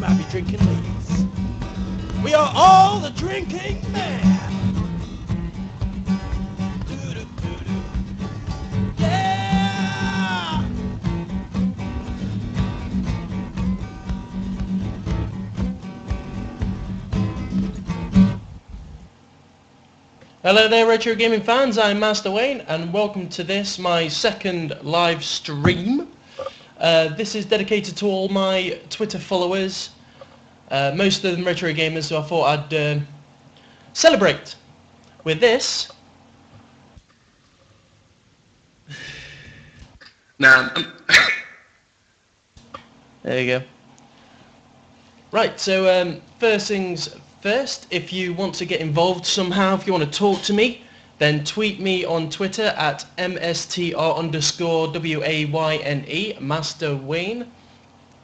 might be drinking ladies. We are all the drinking man. Doo-doo-doo-doo. Yeah! Hello there, retro gaming fans. I'm Master Wayne, and welcome to this, my second live stream. This is dedicated to all my Twitter followers, most of them retro gamers, so I thought I'd celebrate with this. Nah. There you go. Right, so first things first, if you want to get involved somehow, if you want to talk to me, then tweet me on Twitter at MSTR_WAYNE, Master Wayne. If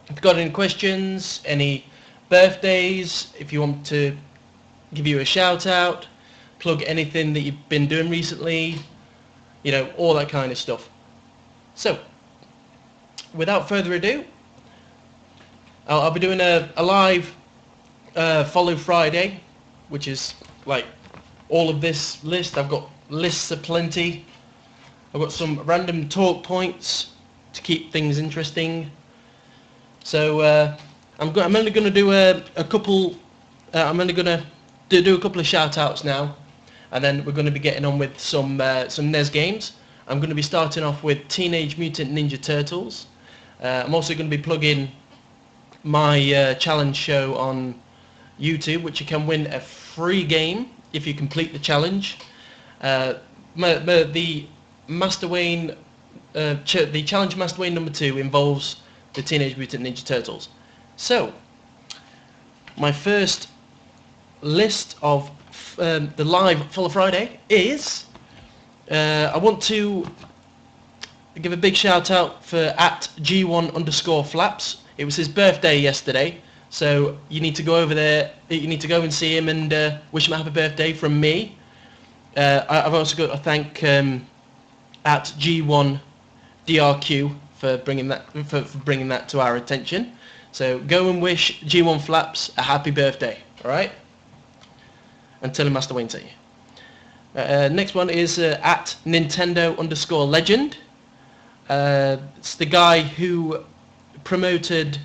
you've got any questions, any birthdays, if you want to give you a shout out, plug anything that you've been doing recently, you know, all that kind of stuff. So, without further ado, I'll be doing a live follow Friday, which is like all of this list. I've got lists aplenty. I've got some random talk points to keep things interesting. So I'm only going to do a couple. I'm only going to do a couple of shout outs now, and then we're going to be getting on with some NES games. I'm going to be starting off with Teenage Mutant Ninja Turtles. I'm also going to be plugging my challenge show on YouTube, which you can win a free game if you complete the challenge. The Master Wayne, the challenge Master Wayne number 2 involves the Teenage Mutant Ninja Turtles. So, my first list of the live Follow Friday is, I want to give a big shout out for @G1_Flaps. It was his birthday yesterday, so you need to go over there. You need to go and see him and wish him a happy birthday from me. I've also got to thank @G1DRQ for bringing that to our attention. So go and wish G1 Flaps a happy birthday, all right? And tell him Master Wayne sent you. Next one is @Nintendo_Legend. It's the guy who promoted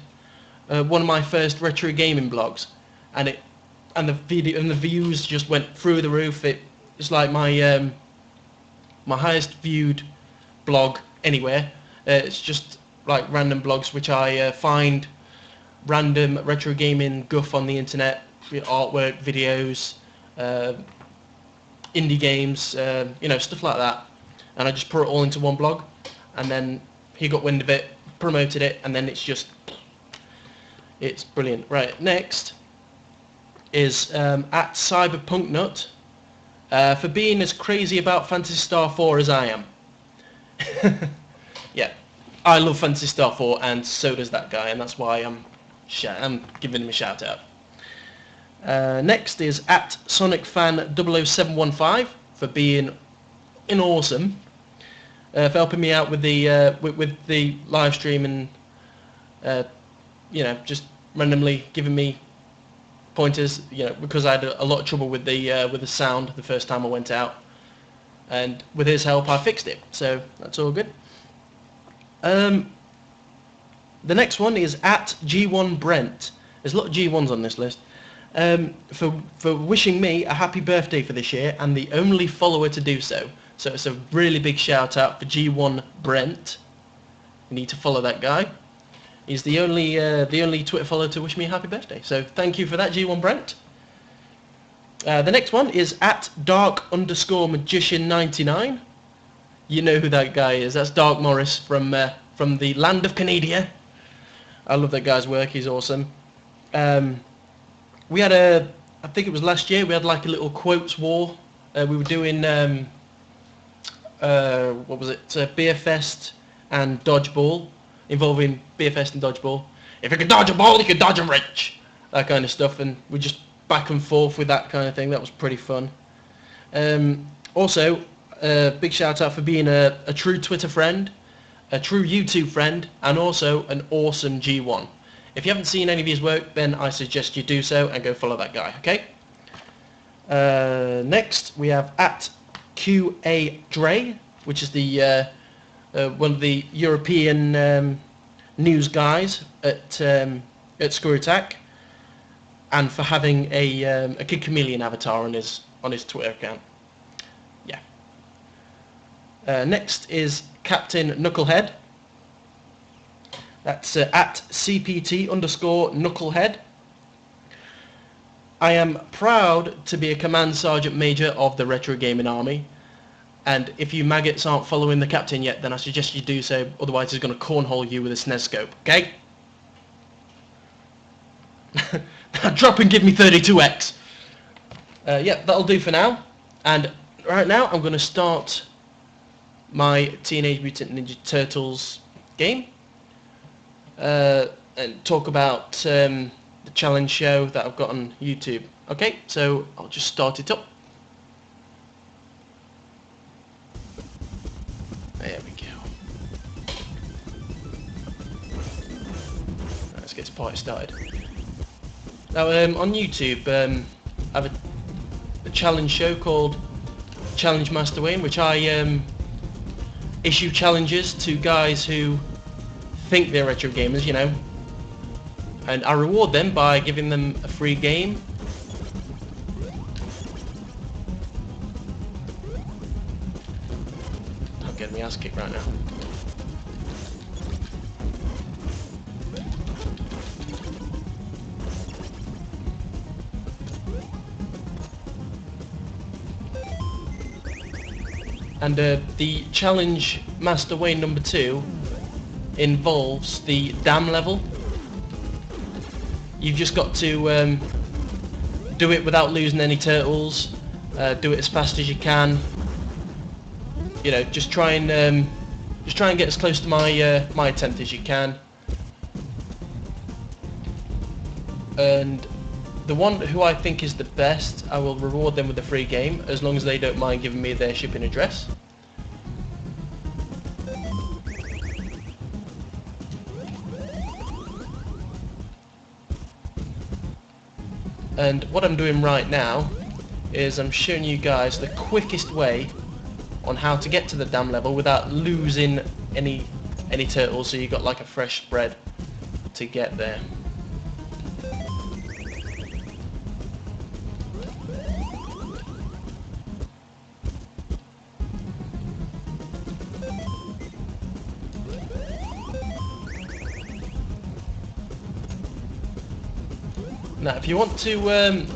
one of my first retro gaming blogs, and the views just went through the roof. It's like my my highest viewed blog anywhere. It's just like random blogs which I find random retro gaming guff on the internet, artwork, videos, indie games, you know, stuff like that, and I just put it all into one blog, and then he got wind of it, promoted it, and then it's brilliant. Right, next is @CyberpunkNut for being as crazy about Phantasy Star 4 as I am. Yeah, I love Phantasy Star 4, and so does that guy, and that's why I'm giving him a shout out. Next is @SonicFan00715 for being awesome, for helping me out with the live stream and you know, just randomly giving me pointers, you know, because I had a lot of trouble with the sound the first time I went out, and with his help I fixed it, so that's all good. The next one is @G1Brent. There's a lot of G1s on this list. For wishing me a happy birthday for this year, and the only follower to do so. So it's a really big shout out for G1 Brent. You need to follow that guy. He's the only Twitter follower to wish me a happy birthday. So thank you for that, G1 Brent. The next one is @Dark_Magician99. You know who that guy is. That's Dark Morris from the land of Canada. I love that guy's work. He's awesome. We had I think it was last year, we had like a little quotes war. We were doing what was it? Beer Fest and Dodgeball, involving Beer Fest and Dodgeball. If you could dodge a ball, you could dodge a wrench. That kind of stuff, and we just back and forth with that kind of thing. That was pretty fun. Also, big shout out for being a true Twitter friend, a true YouTube friend, and also an awesome G1. If you haven't seen any of his work, then I suggest you do so and go follow that guy, okay? Next, we have at QA Dre, which is the one of the European news guys at Screw Attack, and for having a Kid Chameleon avatar on his Twitter account. Yeah. Next is Captain Knucklehead. That's at CPT_Knucklehead. I am proud to be a Command Sergeant Major of the Retro Gaming Army, and if you maggots aren't following the captain yet, then I suggest you do so, otherwise he's going to cornhole you with a SNES scope, okay? Now drop and give me 32x. Yeah, that'll do for now, and right now I'm going to start my Teenage Mutant Ninja Turtles game, and talk about the challenge show that I've got on YouTube. Okay, so I'll just start it up. There we go. Let's get this party started. Now on YouTube I have a challenge show called Challenge Master Wayne, which I issue challenges to guys who think they're retro gamers, you know, and I reward them by giving them a free game. I'm getting my ass kicked right now. And the challenge Master Wayne number 2 involves the dam level. You've just got to do it without losing any turtles, do it as fast as you can. You know, just try and get as close to my my attempt as you can. And the one who I think is the best, I will reward them with a free game, as long as they don't mind giving me their shipping address. And what I'm doing right now is I'm showing you guys the quickest way on how to get to the dam level without losing any turtles, so you got like a fresh spread to get there. Now, if you want to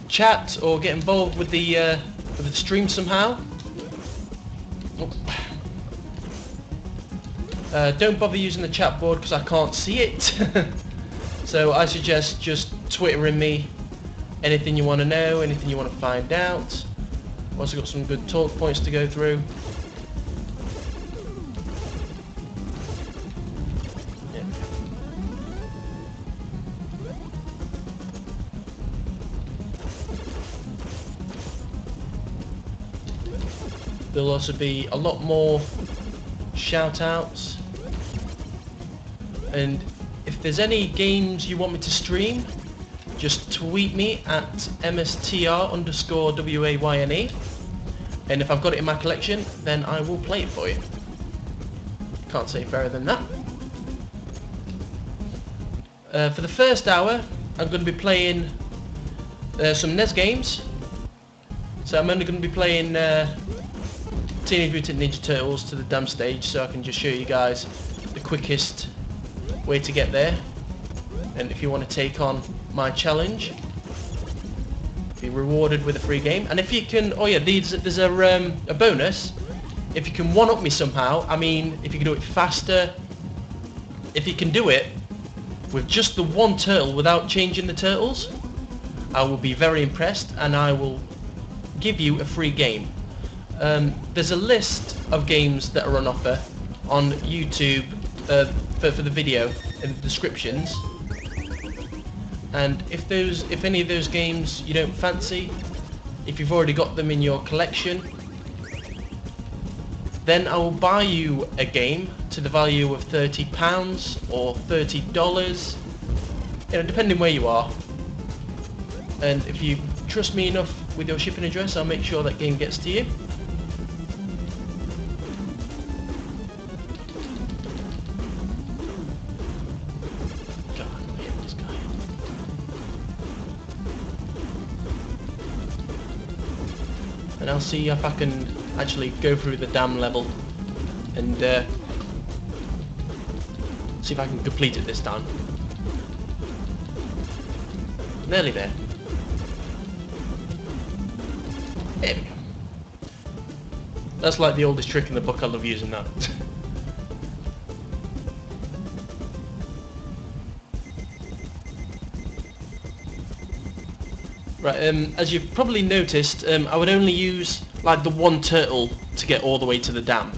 chat or get involved with the stream somehow, don't bother using the chat board because I can't see it. So I suggest just Twittering me anything you want to know, anything you want to find out. Also got some good talk points to go through. There'll also be a lot more shout outs, and if there's any games you want me to stream, just tweet me at mstr_WAYNE, and if I've got it in my collection, then I will play it for you. Can't say fairer than that. For the first hour, I'm going to be playing some NES games, so I'm only going to be playing Teenage Mutant Ninja Turtles to the dam stage, so I can just show you guys the quickest way to get there. And if you want to take on my challenge, be rewarded with a free game. And if you can, oh yeah, there's a bonus. If you can one-up me somehow, I mean, if you can do it faster, if you can do it with just the one turtle without changing the turtles, I will be very impressed, and I will give you a free game. There's a list of games that are on offer on YouTube for the video in the descriptions, and if any of those games you don't fancy, if you've already got them in your collection, then I will buy you a game to the value of £30 or $30 depending where you are, and if you trust me enough with your shipping address, I'll make sure that game gets to you. God, I hate this guy. And I'll see if I can actually go through the dam level and see if I can complete it this time. Nearly there. There we go. That's like the oldest trick in the book. I love using that. Right, as you've probably noticed, I would only use like the one turtle to get all the way to the dam,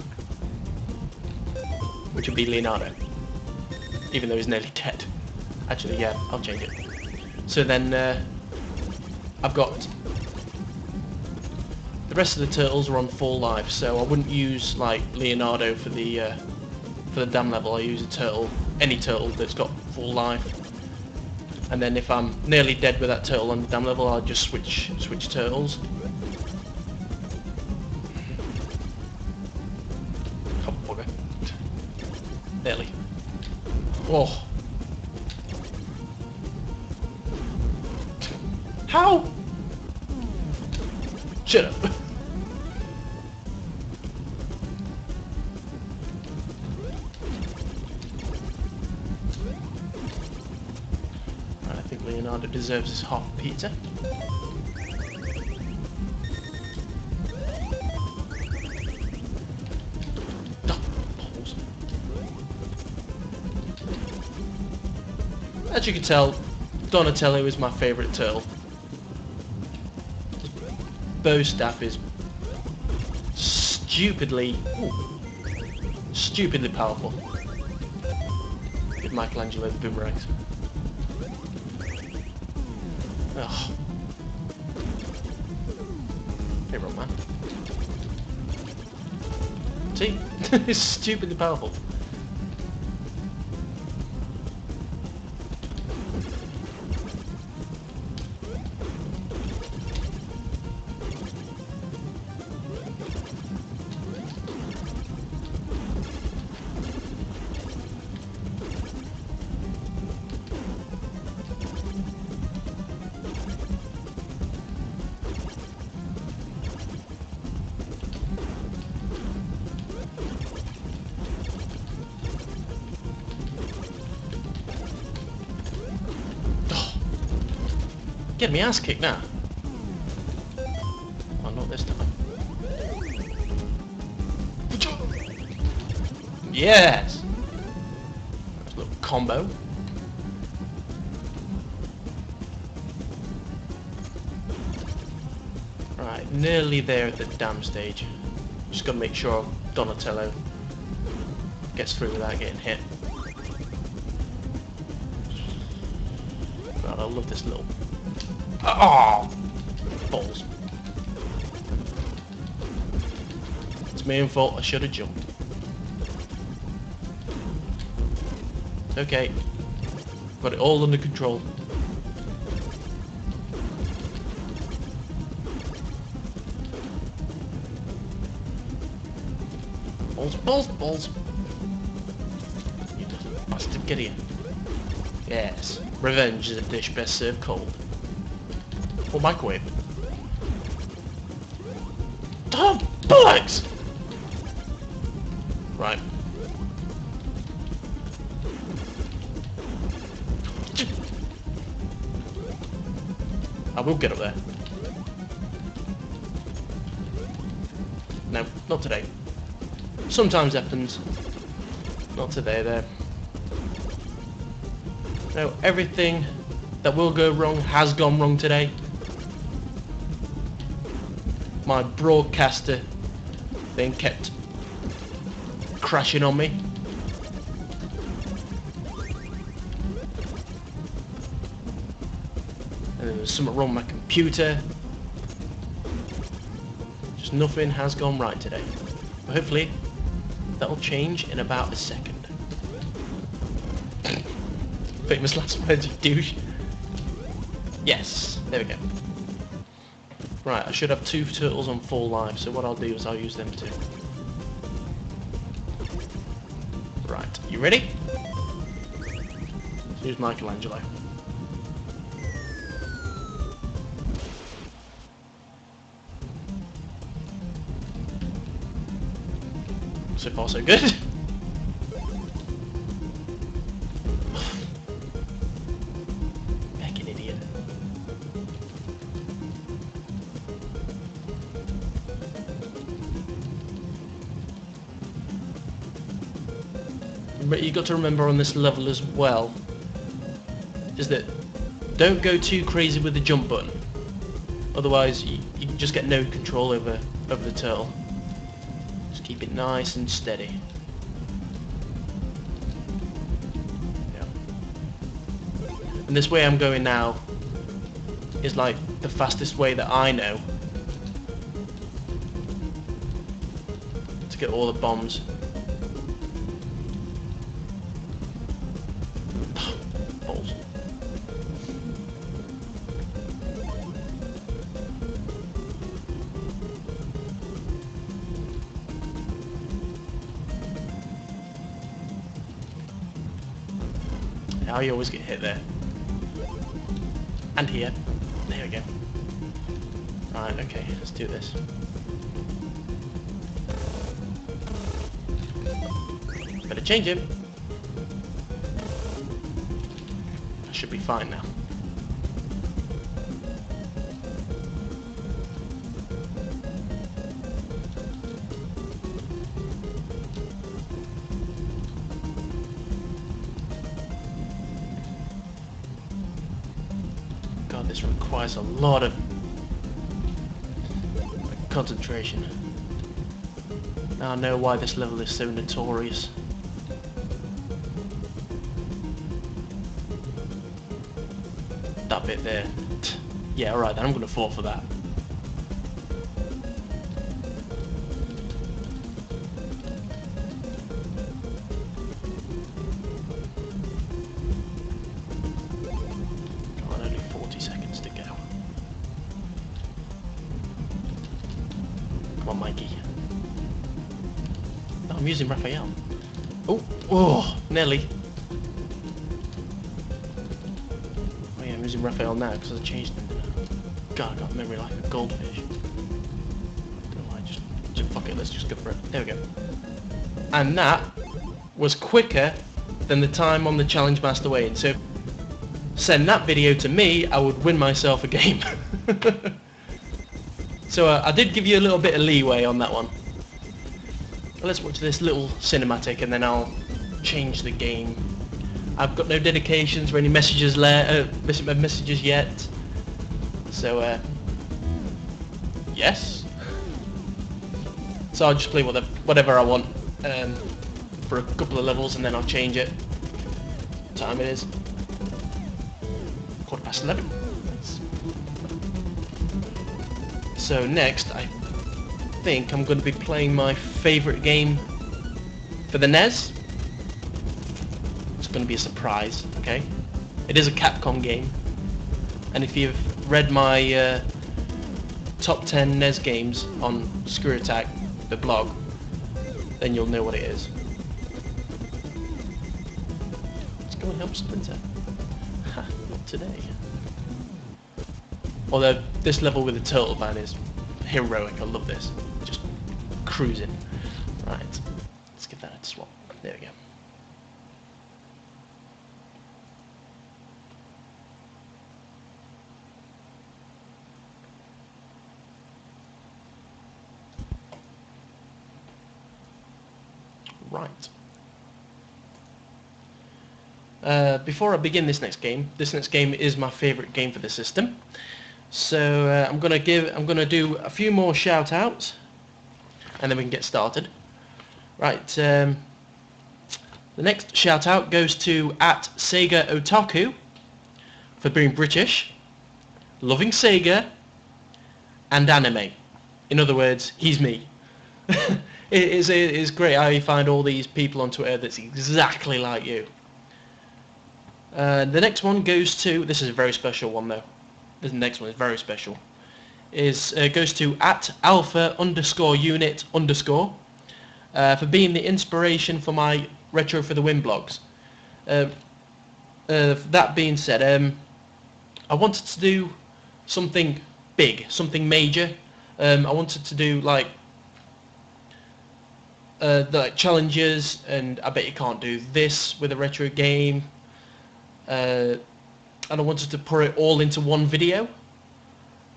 which would be Leonardo, even though he's nearly dead. Actually, yeah, I'll change it. So then I've got the rest of the turtles are on full life, so I wouldn't use like Leonardo for the dam level. I use a turtle, any turtle that's got full life. And then if I'm nearly dead with that turtle on the dam level, I'll just switch turtles. Oh, bugger. Nearly. Oh. How? Shut up. I think Leonardo deserves his half pizza. Oh, balls. As you can tell, Donatello is my favourite turtle. Bow staff is stupidly powerful. Give Michelangelo the boomerangs. Ugh. Hey, wrong man. See? It's stupidly powerful. Get me ass kicked now. Oh, not this time. Yes! Nice little combo. Right, nearly there at the dam stage. Just gotta make sure Donatello gets through without getting hit. God, I love this little... Oh! Balls. It's my own fault, I should have jumped. Okay. Got it all under control. Balls, balls, balls. You bastard, get here. Yes. Revenge is a dish best served cold. Or microwave. Oh, bollocks! Right. I will get up there. No, not today. Sometimes happens. Not today, though. No, everything that will go wrong has gone wrong today. My broadcaster thing kept crashing on me. And there was something wrong with my computer. Just nothing has gone right today. But hopefully that'll change in about a second. Famous last words, you douche. Yes, there we go. Right, I should have 2 turtles on full life, so what I'll do is I'll use them too. Right, you ready? Here's Michelangelo. So far so good. Fucking idiot. But you got to remember on this level as well is that don't go too crazy with the jump button, otherwise you just get no control over the turtle. Just keep it nice and steady. Yeah. And this way I'm going now is like the fastest way that I know to get all the bombs. Balls. How you always get hit there. And here. There we go. Right, okay, let's do this. Better change him. I should be fine now. God, this requires a lot of concentration. Now I know why this level is so notorious. That bit there. Yeah, alright then, I'm gonna fall for that. Come on, only 40 seconds to go. Come on, Mikey. No, I'm using Raphael. Oh, Nelly. Oh yeah, I'm using Raphael now because I changed them. God, I got memory like a goldfish. Don't know why, just fuck it, let's just go for it. There we go. And that was quicker than the time on the Challenge Master Wayne. So send that video to me, I would win myself a game. So I did give you a little bit of leeway on that one. Let's watch this little cinematic and then I'll change the game. I've got no dedications or any messages messages yet. So yes. So I'll just play whatever I want for a couple of levels and then I'll change it. What time it is? 11:15. So next, I think I'm going to be playing my favourite game for the NES. It's going to be a surprise, okay? It is a Capcom game, and if you've read my top 10 NES games on Screw Attack, the blog, then you'll know what it is. Let's go and help Splinter. Ha, not today. Although this level with the turtle van is heroic, I love this. Just cruising. Right, let's give that a swap. There we go. Right. Before I begin this next game is my favourite game for the system. So I'm gonna do a few more shout outs and then we can get started. Right, the next shout out goes to @Sega Otaku for being British, loving Sega and anime. In other words, he's me. It is great how you find all these people on Twitter that's exactly like you. The next one goes to, this is a very special one though. The next one is very special. Goes to @alpha_unit_ for being the inspiration for my Retro for the Win blogs. That being said, I wanted to do something big, something major. I wanted to do like challenges, and I bet you can't do this with a retro game. And I wanted to put it all into one video.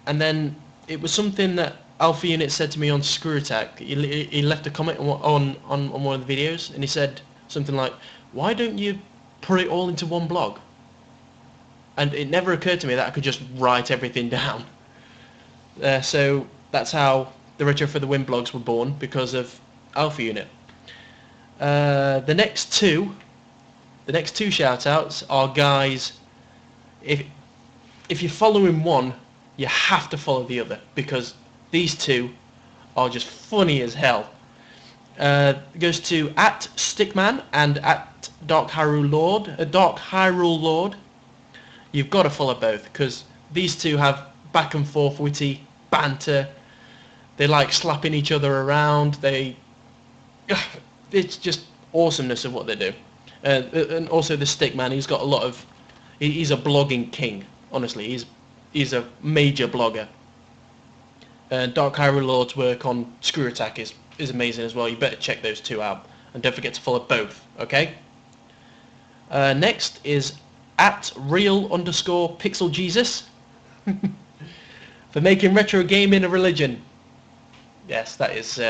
And then it was something that Alpha Unit said to me on Screw Attack. He left a comment on one of the videos, and he said something like, "Why don't you put it all into one blog?" And it never occurred to me that I could just write everything down. So that's how the Retro for the Win blogs were born, because of Alpha Unit. The next two shout-outs are guys. If you're following one, you have to follow the other, because these two are just funny as hell. It goes to @Stickman and @Dark Hyrule Lord. You've got to follow both, because these two have back and forth witty banter. They like slapping each other around. It's just awesomeness of what they do. And also the Stickman, he's got a lot of. He's a blogging king. Honestly, he's a major blogger. Dark Hyrule Lord's work on Screw Attack is amazing as well. You better check those two out, and don't forget to follow both. Okay. Next is @real_pixeljesus for making retro gaming a religion. Yes, that is.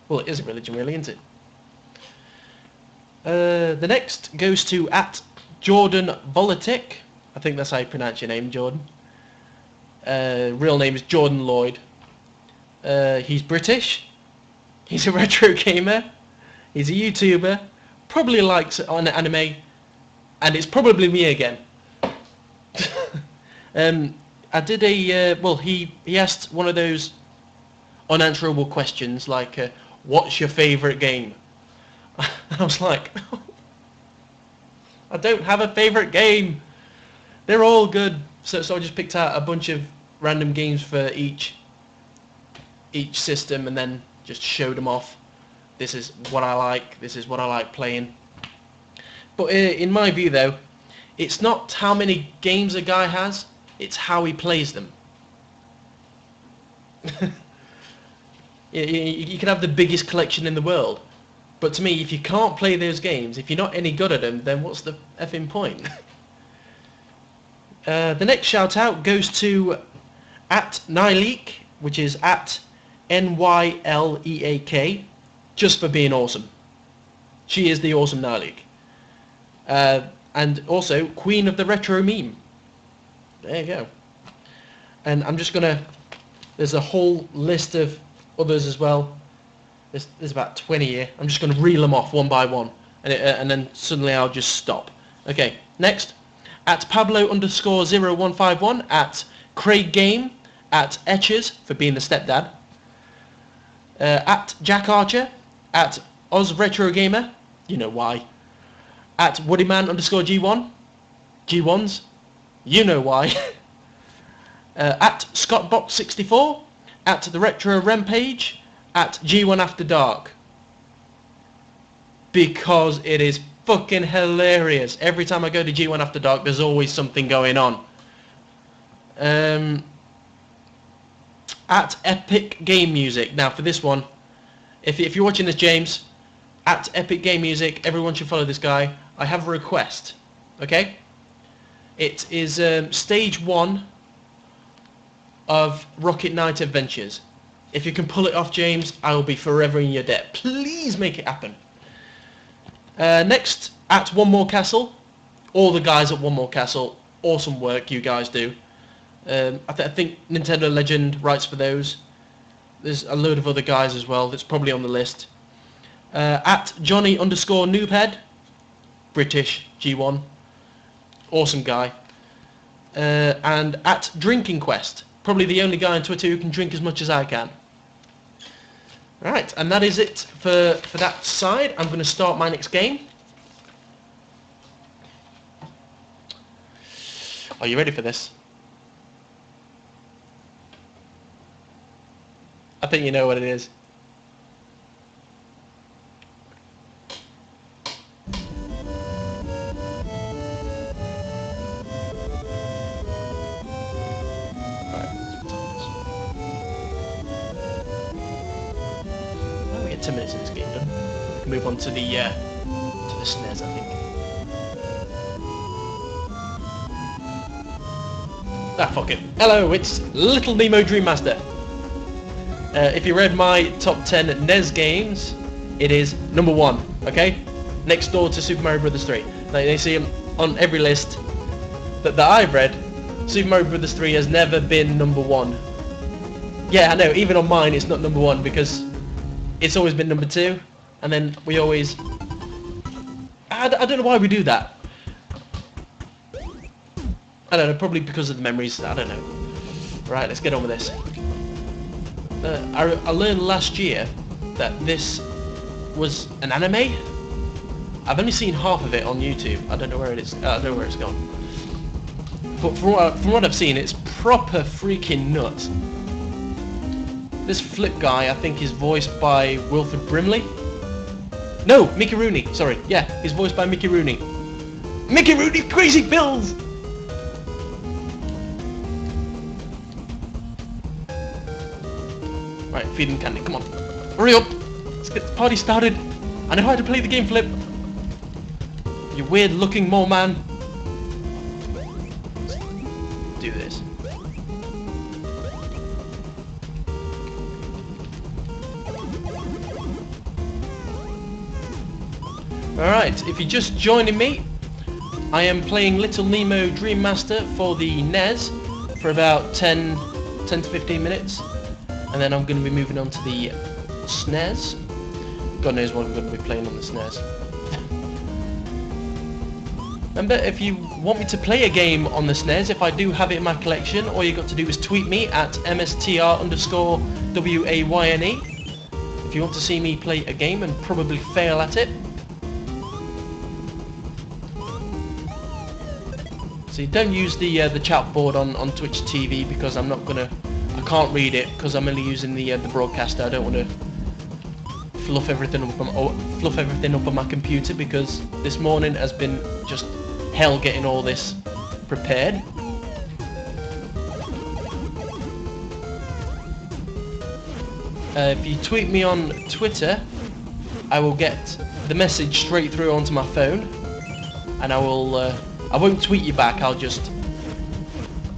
Well, it is a religion, really, isn't it? The next goes to @Jordan Volatic. I think that's how you pronounce your name, Jordan. Real name is Jordan Lloyd. He's British. He's a retro gamer. He's a YouTuber. Probably likes anime, and it's probably me again. I did he asked one of those unanswerable questions like, what's your favourite game? I was like, I don't have a favourite game. They're all good. So I just picked out a bunch of random games for each system, and then just showed them off. This is what I like. This is what I like playing. But in my view, though, it's not how many games a guy has. It's how he plays them. You can have the biggest collection in the world, but to me, if you can't play those games, if you're not any good at them, then what's the effing point? The next shout out goes to @Nyleek, which is @NYLEAK, just for being awesome. She is the awesome Nyleek. And also Queen of the Retro Meme. There you go. And I'm just gonna. There's a whole list of others as well. There's about 20 here. I'm just gonna reel them off one by one, and then suddenly I'll just stop. Okay. Next, @Pablo_0151, @Craig Game, @Etchers for being the stepdad, @Jack Archer, @Oz Retro Gamer. You know why. @Woodyman_G1, G1s. You know why. @ScottBox64, @The Retro Rampage, @G1 After Dark. Because it is fucking hilarious. Every time I go to G1 After Dark, there's always something going on. @Epic Game Music. Now for this one, if you're watching this, James, @Epic Game Music, everyone should follow this guy. I have a request. Okay? It is stage 1 of Rocket Knight Adventures. If you can pull it off, James, I will be forever in your debt. Please make it happen. Next, @One More Castle. All the guys at One More Castle, awesome work you guys do. I think Nintendo Legend writes for those. There's a load of other guys as well that's probably on the list. @Johnny_Noobhead, British, G1, awesome guy. And @Drinking Quest, probably the only guy on Twitter who can drink as much as I can. Right, and that is it for that side. I'm going to start my next game. Are you ready for this? I think you know what it is. Well, we get 10 minutes in this game done. We can move on to the SNES, I think. Ah, fuck it. Hello, it's Little Nemo Dream Master. If you read my top 10 NES games, it is number 1, okay? Next door to Super Mario Bros. 3. Now, you see on every list that I've read, Super Mario Bros. 3 has never been number 1. Yeah, I know, even on mine it's not number 1 because it's always been number 2, and then we always... I don't know why we do that. I don't know, probably because of the memories, I don't know. Right, let's get on with this. I learned last year that this was an anime. I've only seen half of it on YouTube. I don't know where it is. I don't know where it's gone. But from what I've seen, it's proper freaking nuts. This Flip guy, I think, is voiced by Wilford Brimley. No, Mickey Rooney. Sorry. Yeah, he's voiced by Mickey Rooney. Mickey Rooney, crazy pills! Right, feed him candy. Come on. Hurry up. Let's get the party started. I know how to play the game, Flip. You weird looking mole man. Let's do this. Alright, if you're just joining me, I am playing Little Nemo Dream Master for the NES for about 10 to 15 minutes. And then I'm going to be moving on to the SNES. God knows what I'm going to be playing on the SNES. Remember, if you want me to play a game on the SNES, if I do have it in my collection, all you got to do is tweet me at mstr_WAYNE. If you want to see me play a game and probably fail at it. So you don't use the chat board on Twitch TV because I can't read it because I'm only using the broadcaster. I don't want to fluff everything up on my computer because this morning has been just hell getting all this prepared. If you tweet me on Twitter, I will get the message straight through onto my phone, and I won't tweet you back. I'll just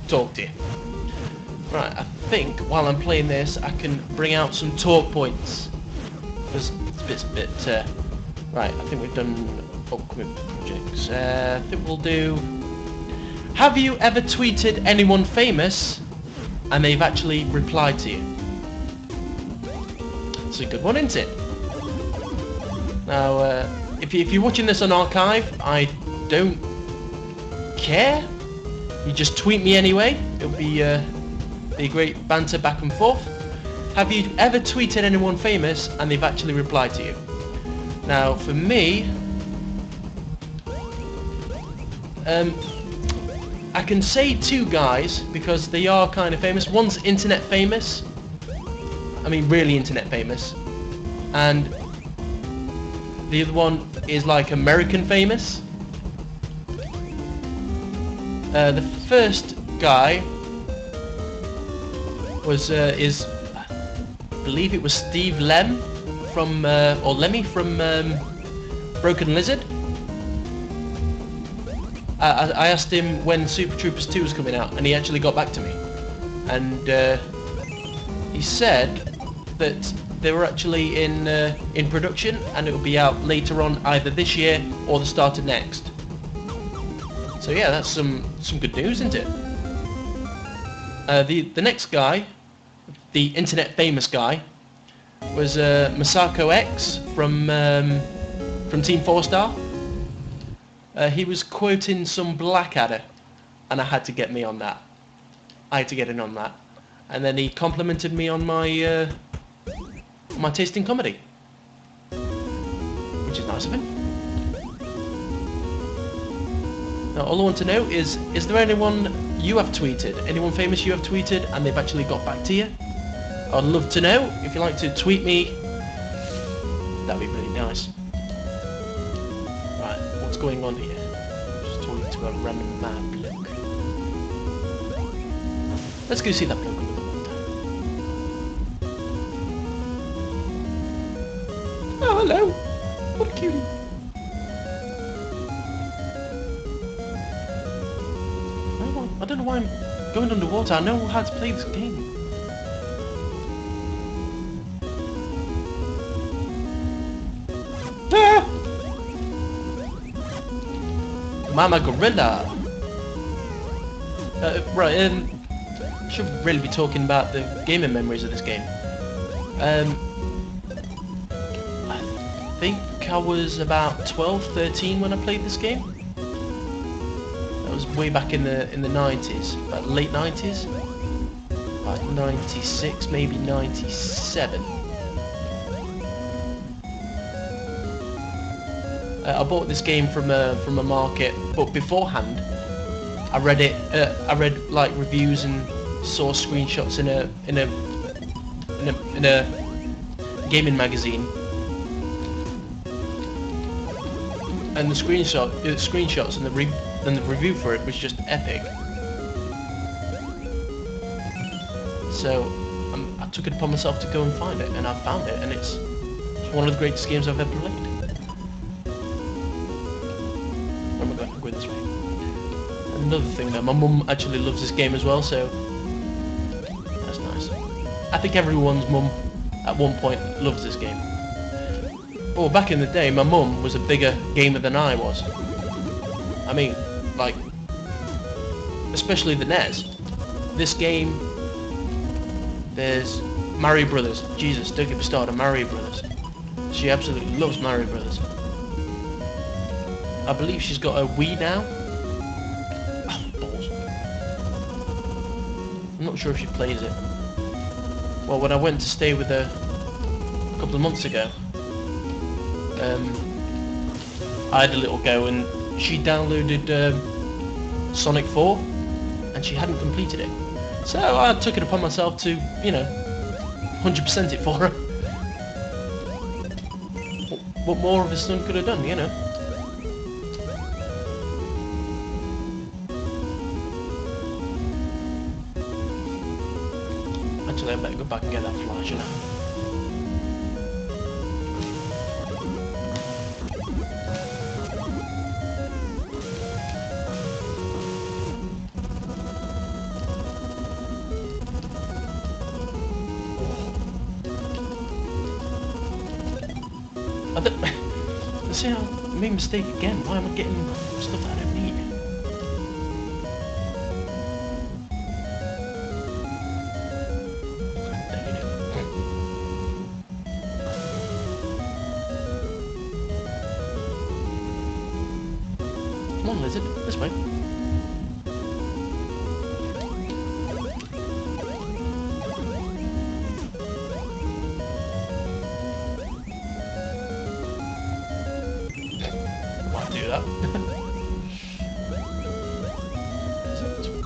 talk to you. Right, I think while I'm playing this, I can bring out some talk points. Because it's a bit... right, I think we've done upcoming projects. I think we'll do... Have you ever tweeted anyone famous and they've actually replied to you? It's a good one, isn't it? Now, if you're watching this on archive, I don't care. You just tweet me anyway. It'll be a great banter back and forth. Have you ever tweeted anyone famous and they've actually replied to you? Now, for me, I can say 2 guys because they are kind of famous. One's internet famous. I mean, really internet famous. And the other one is like American famous. The first guy was I believe it was Steve Lem from or Lemmy from Broken Lizard. I asked him when Super Troopers 2 was coming out, and he actually got back to me, and he said that they were actually in production, and it will be out later on, either this year or the start of next. So yeah, that's some good news, isn't it? The next guy, the internet famous guy, was Masako X from Team 4 Star. He was quoting some Blackadder, and I had to get me on that. I had to get in on that, and then he complimented me on my taste in comedy, which is nice of him. Now, all I want to know is there anyone you have tweeted, anyone famous you have tweeted, and they've actually got back to you? I'd love to know. If you'd like to tweet me, that'd be really nice. Right, what's going on here? Just talking to a random mad bloke. Let's go see that bloke under the water. Oh, hello. What a cutie. I don't know why I'm going underwater. I know how to play this game. Ah! Mama Gorilla! Right, should really be talking about the gaming memories of this game. I think I was about 12, 13 when I played this game. That was way back in the 90s, about late 90s. Like 96, maybe 97. I bought this game from a market, but beforehand, I read like reviews and saw screenshots in a gaming magazine, and the screenshots and the review for it was just epic. So I took it upon myself to go and find it, and I found it, and it's one of the greatest games I've ever played. I'm going this way. Another thing though, my mum actually loves this game as well, so that's nice. I think everyone's mum at one point loves this game. Oh, back in the day, my mum was a bigger gamer than I was. I mean, like, especially the NES. This game, there's Mario Brothers. Jesus, don't get me started on Mario Brothers. She absolutely loves Mario Brothers. I believe she's got a Wii now. Oh, balls. I'm not sure if she plays it. Well, when I went to stay with her a couple of months ago, I had a little go, and she downloaded Sonic 4, and she hadn't completed it. So I took it upon myself to, 100% it for her. What more of a son could have done, you know? Actually, I better go back and get that flash, you know. Let's see, I made a mistake again. Why am I getting stuff that I don't need? Come on, lizard, this way. Might do that.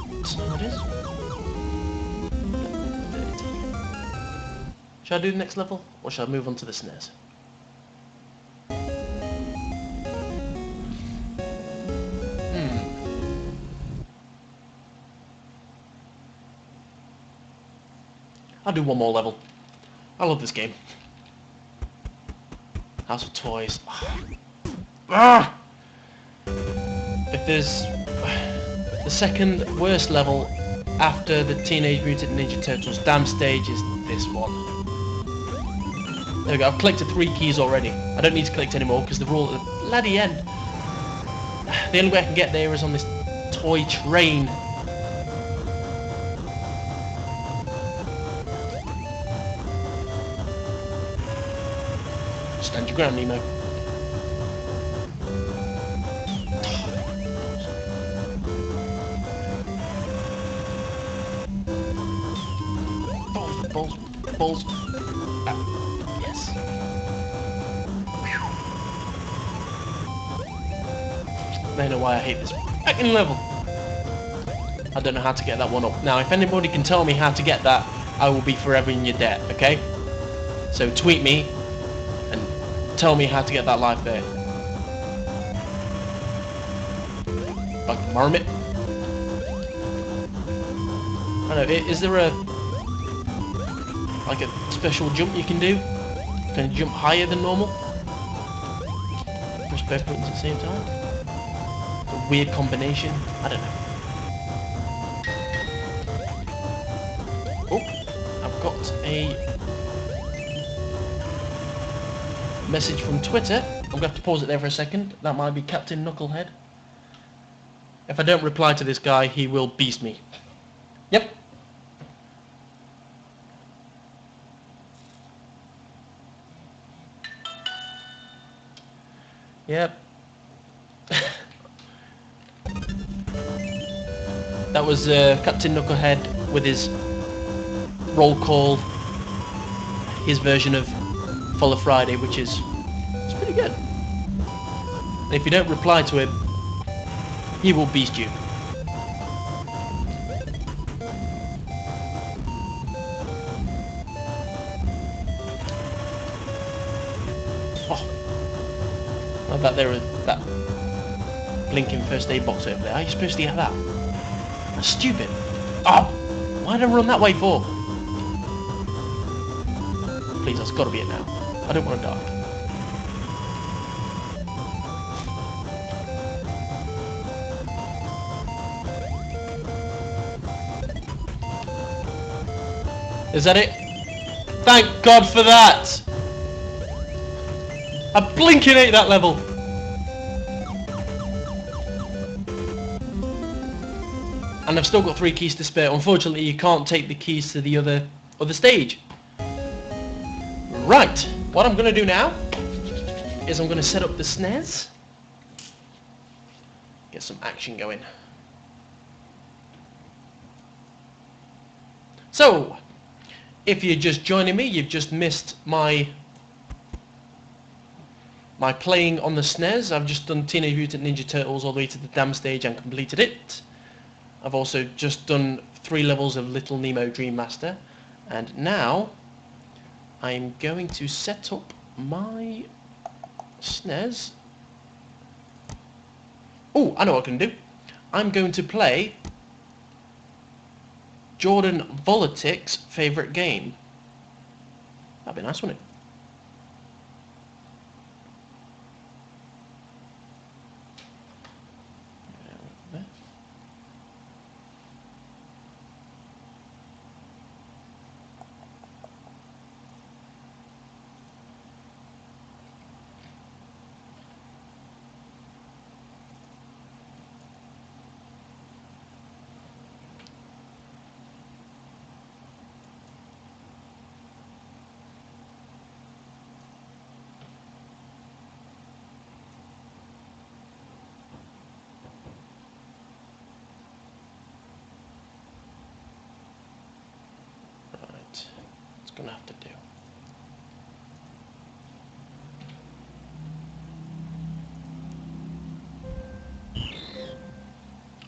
That's not what it is. 30. Should I do the next level, or should I move on to the SNES? I'll do one more level. I love this game. House of Toys. Ah! If there's the second worst level after the Teenage Mutant Ninja Turtles dam stage is this one. There we go, I've collected 3 keys already. I don't need to collect any more because they're all at the bloody end. The only way I can get there is on this toy train. Stand your ground, Nemo. Balls. Ah, yes. explain why I hate this fucking level. I don't know how to get that one up. Now, if anybody can tell me how to get that, I will be forever in your debt, okay? So tweet me and tell me how to get that life there. Fucking marmot. I don't know, is there a... like a special jump you can do? Can you jump higher than normal? Press both buttons at the same time? It's a weird combination. I don't know. Oh, I've got a message from Twitter. I'm going to have to pause it there for a second. That might be Captain Knucklehead. If I don't reply to this guy, he will beast me. Yep. Yep. That was Captain Knucklehead with his roll call, his version of Follow Friday, which is it's pretty good. And if you don't reply to him, he will beast you. Oh, I bet there is that blinking first aid box over there. How are you supposed to get that? That's stupid. Oh, why did I run that way for? Please, that's got to be it now. I don't want to die. Is that it? Thank God for that! I blinking ate that level! And I've still got 3 keys to spare. Unfortunately, you can't take the keys to the other stage. Right, what I'm going to do now is I'm going to set up the snares. Get some action going. So, if you're just joining me, you've just missed my playing on the snares. I've just done Teenage Mutant Ninja Turtles all the way to the dam stage and completed it. I've also just done 3 levels of Little Nemo Dream Master, and now I'm going to set up my snares. Oh, I know what I can do. I'm going to play Jordan Volatic's favourite game. That'd be nice, wouldn't it? There. Right, it's gonna have to do.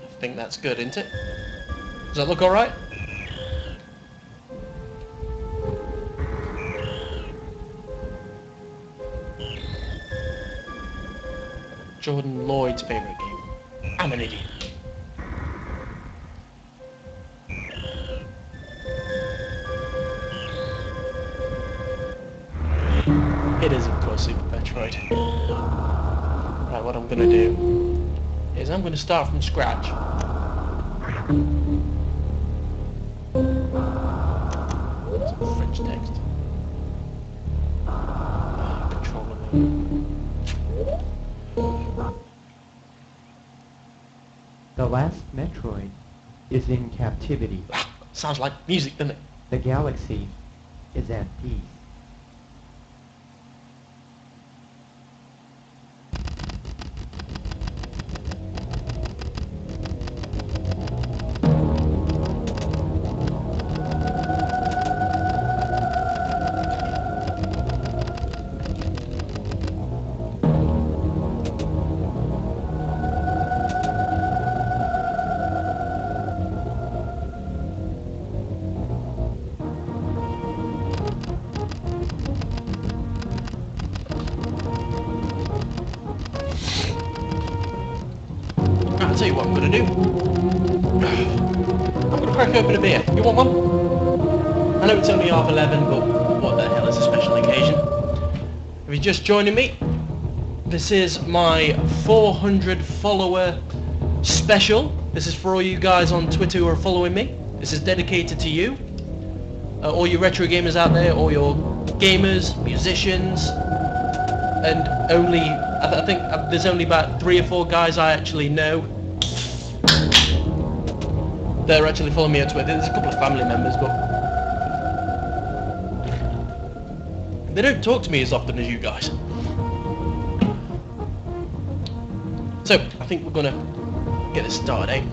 I think that's good, isn't it? Does that look alright? Jordan Lloyd's favourite game. I'm an idiot. It is, of course, Super Metroid. Right, what I'm going to do is I'm going to start from scratch. Some French text. Controller. The last Metroid is in captivity. Sounds like music, doesn't it? The galaxy is at peace. I'll tell you what I'm going to do. I'm going to crack open a beer. You want one? I know it's only 11:30, but what the hell is a special occasion? If you're just joining me, this is my 400 follower special. This is for all you guys on Twitter who are following me. This is dedicated to you. All you retro gamers out there, all your gamers, musicians, and only, I think there's only about 3 or 4 guys I actually know that are actually following me on Twitter. There's a couple of family members, but they don't talk to me as often as you guys. So, I think we're gonna get this started, eh?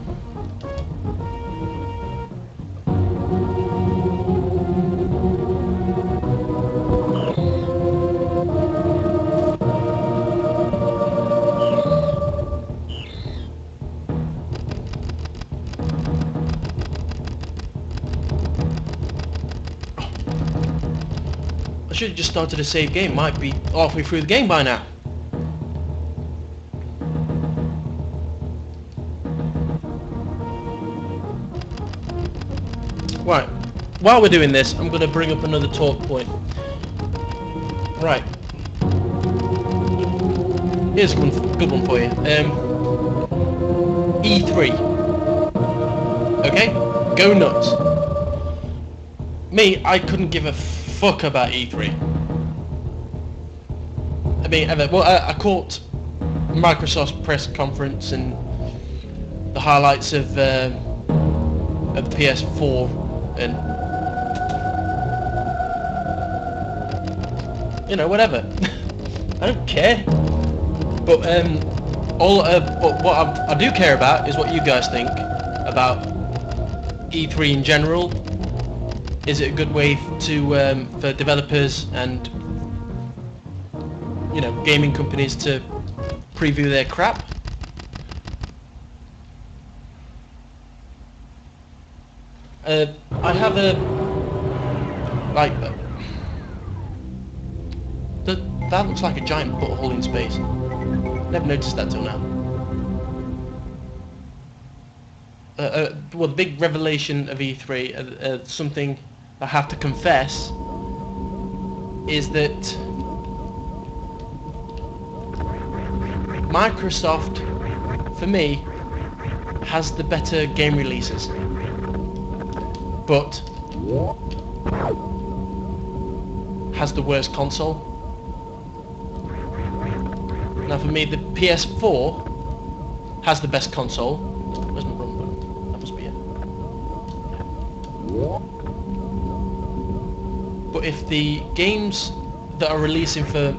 I should have just started a save game. Might be halfway through the game by now. Right. While we're doing this, I'm going to bring up another talk point. Right. Here's a good one for you. E3. Okay? Go nuts. Me, I couldn't give a fuck about E3. I mean, ever. Well, I caught Microsoft's press conference and the highlights of the PS4, and you know, whatever. I don't care. But but what I do care about is what you guys think about E3 in general. Is it a good way to for developers and, you know, gaming companies to preview their crap? I have a like that looks like a giant butthole in space. Never noticed that till now. Well, the big revelation of E3, something I have to confess, is that Microsoft, for me, has the better game releases, but has the worst console. Now for me, the PS4 has the best console. Where's my run button? That must be it. But if the games that are releasing for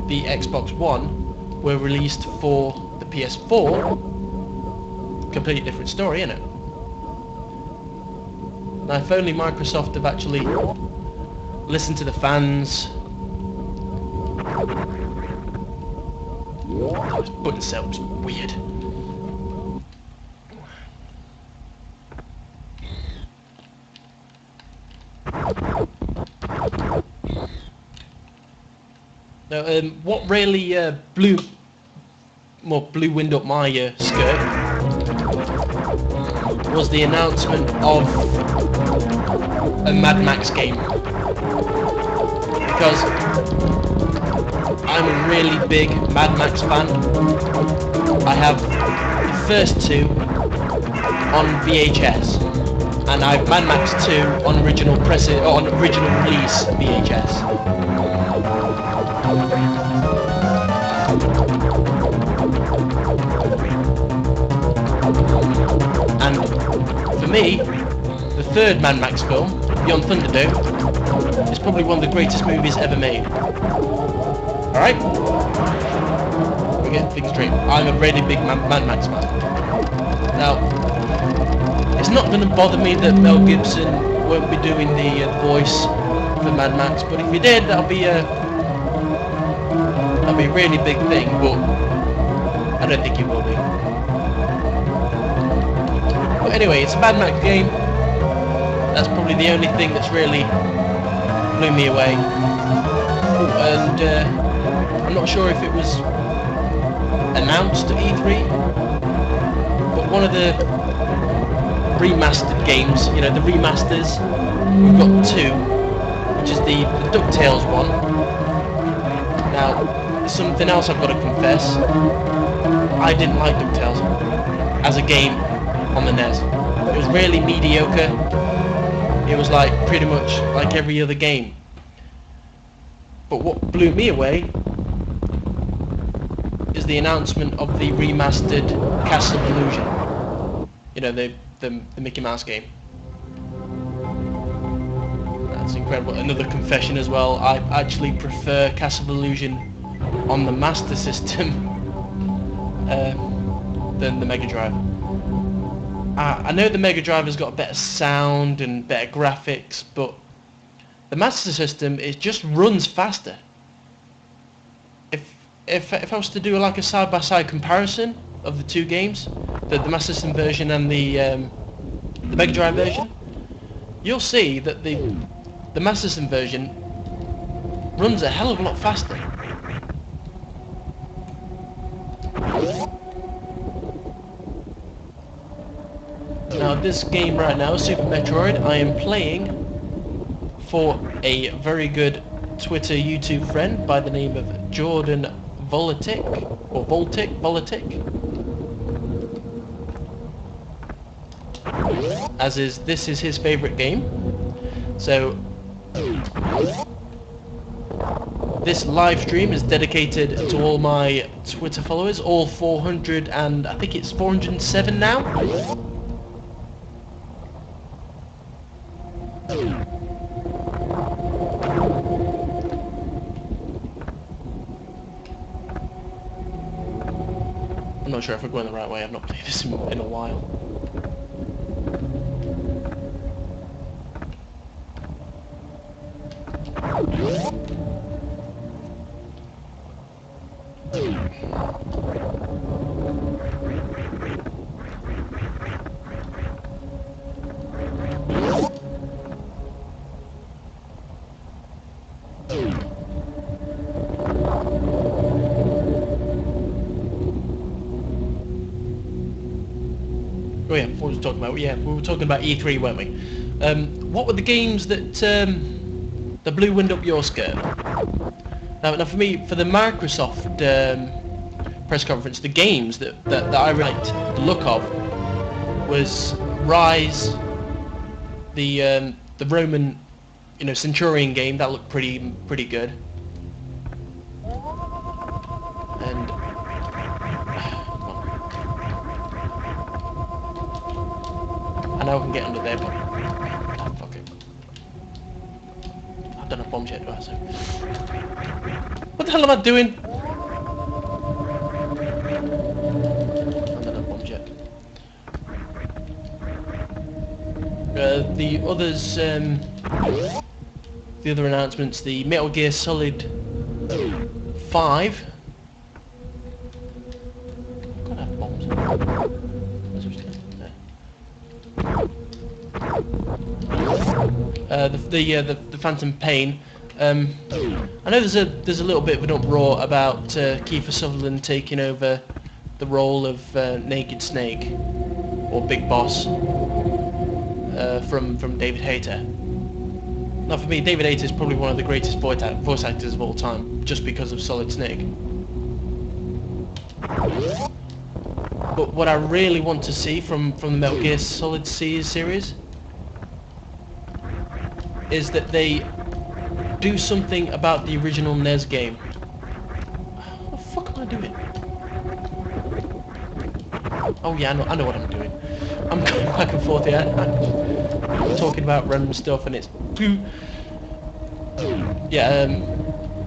the Xbox One were released for the PS4, completely different story, isn't it? Now if only Microsoft have actually listened to the fans. This button sounds weird. Now, what really blew wind up my skirt was the announcement of a Mad Max game, because I'm a really big Mad Max fan. I have the first 2 on VHS, and I have Mad Max 2 on original release VHS. And for me, the 3rd Mad Max film, Beyond Thunderdome, is probably one of the greatest movies ever made. Alright? We get things straight. I'm a really big Mad Max fan. Now, it's not going to bother me that Mel Gibson won't be doing the voice for Mad Max, but if he did, that'll be a really big thing, but I don't think he will be. But anyway, it's a Mad Max game. That's probably the only thing that's really blew me away. And I'm not sure if it was announced at E3, one of the remastered games. You know, the remasters. We've got two, which is the DuckTales one. Now, something else I've got to confess. I didn't like DuckTales as a game on the NES. It was really mediocre. It was like pretty much like every other game. But what blew me away is the announcement of the remastered Castle of Illusion. You know, the Mickey Mouse game. That's incredible. Another confession as well. I actually prefer Castle of Illusion on the Master System than the Mega Drive. I know the Mega Drive has got better sound and better graphics, but the Master System, it just runs faster. If I was to do like a side-by-side comparison of the two games, the Master System version and the Mega Drive version, you'll see that the Master System version runs a hell of a lot faster. Now this game right now, Super Metroid, I am playing for a very good Twitter, YouTube friend by the name of Jordan Volitic, or Volitic. This is his favourite game. So this live stream is dedicated to all my Twitter followers, all 400 and I think it's 407 now. I'm not sure if we're going the right way. I've not played this in a while. Oh yeah, what was we talking about? Yeah, we were talking about E3, weren't we? What were the games that blew wind up your skirt? Now for me, for the Microsoft press conference, the games that I liked the look of was Rise, the Roman, Centurion game that looked pretty good, and I know I can get under there, but fuck it. I've done a bomb jet, do I? So what the hell am I doing? I've done a bomb jet. The others, the other announcements, the Metal Gear Solid 5. God, I have bombs. The Phantom Pain. I know there's a little bit of an uproar about Kiefer Sutherland taking over the role of Naked Snake or Big Boss from David Hayter. Now for me, David Hayter is probably one of the greatest voice actors of all time, just because of Solid Snake. But what I really want to see from the Metal Gear Solid series is that they do something about the original NES game. What the fuck am I doing? Oh yeah, I know what I'm doing. I'm going back and forth here. I'm talking about random stuff and it's... Yeah,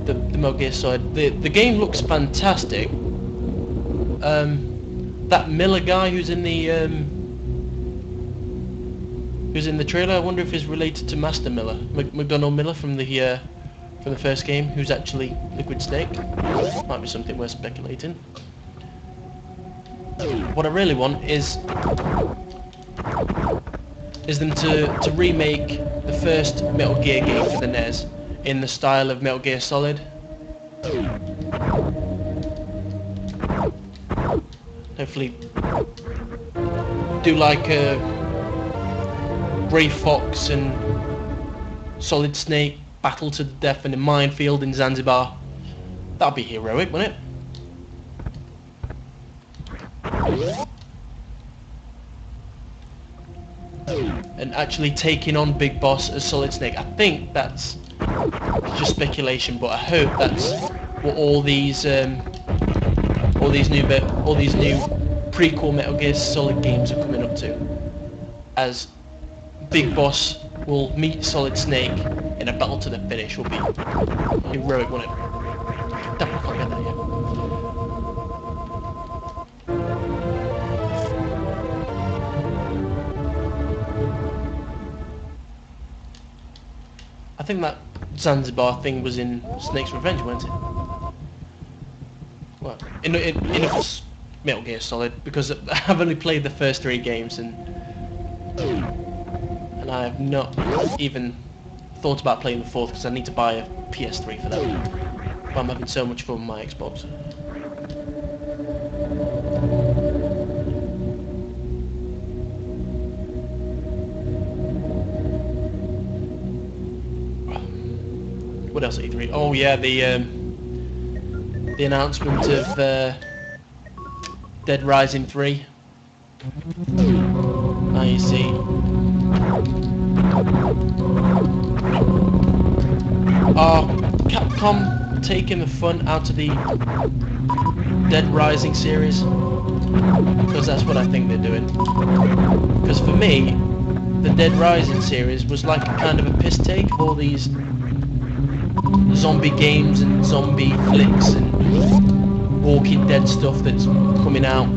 the Metal Gear Solid. The game looks fantastic. That Miller guy who's in the trailer, I wonder if he's related to Master Miller, McDonald Miller from the first game, who's actually Liquid Snake. Might be something worth speculating. What I really want is them to remake the first Metal Gear game for the NES in the style of Metal Gear Solid. Hopefully do like a Grey Fox and Solid Snake battle to the death in a minefield in Zanzibar. That'd be heroic, wouldn't it? And actually taking on Big Boss as Solid Snake. I think that's just speculation, but I hope that's what all these new prequel Metal Gear Solid games are coming up to. As Big Boss will meet Solid Snake in a battle to the finish. Will be heroic, won't it? Damn, I can't get that yet. I think that Zanzibar thing was in Snake's Revenge, wasn't it? Well, in Metal Gear Solid, because I've only played the first 3 games and I have not even thought about playing the 4th because I need to buy a PS3 for that. But I'm having so much fun with my Xbox. What else at E3? Oh yeah, the announcement of Dead Rising 3. Now you see. Are Capcom taking the fun out of the Dead Rising series? Because that's what I think they're doing. Because for me, the Dead Rising series was like a kind of a piss take of all these zombie games and zombie flicks and Walking Dead stuff that's coming out.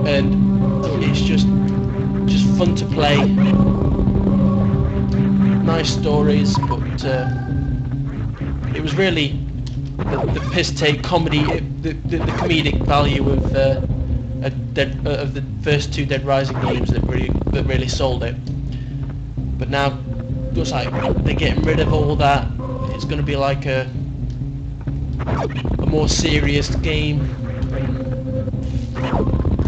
And it's just fun to play. Nice stories, but it was really the piss take comedy, the comedic value of the first 2 Dead Rising games that really sold it. But now looks like they're getting rid of all that. It's going to be like a more serious game.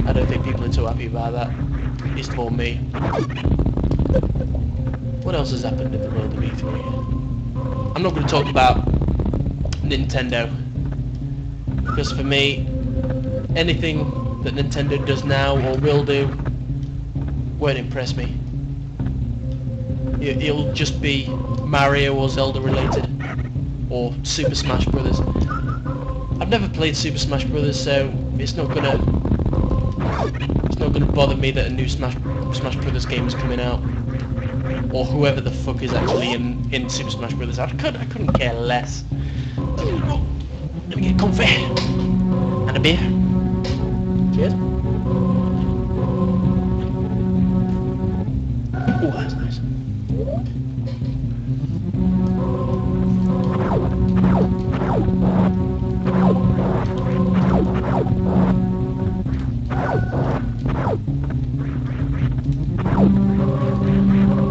I don't think people are too happy about that, at least for me. What else has happened in the world of E3? I'm not going to talk about Nintendo, because for me, anything that Nintendo does now or will do won't impress me. It'll just be Mario or Zelda related, or Super Smash Brothers. I've never played Super Smash Brothers, so it's not gonna bother me that a new Smash Brothers game is coming out, or whoever the fuck is actually in Super Smash Brothers. I couldn't care less. Let me get comfy and a beer. Cheers. Oh, that's nice.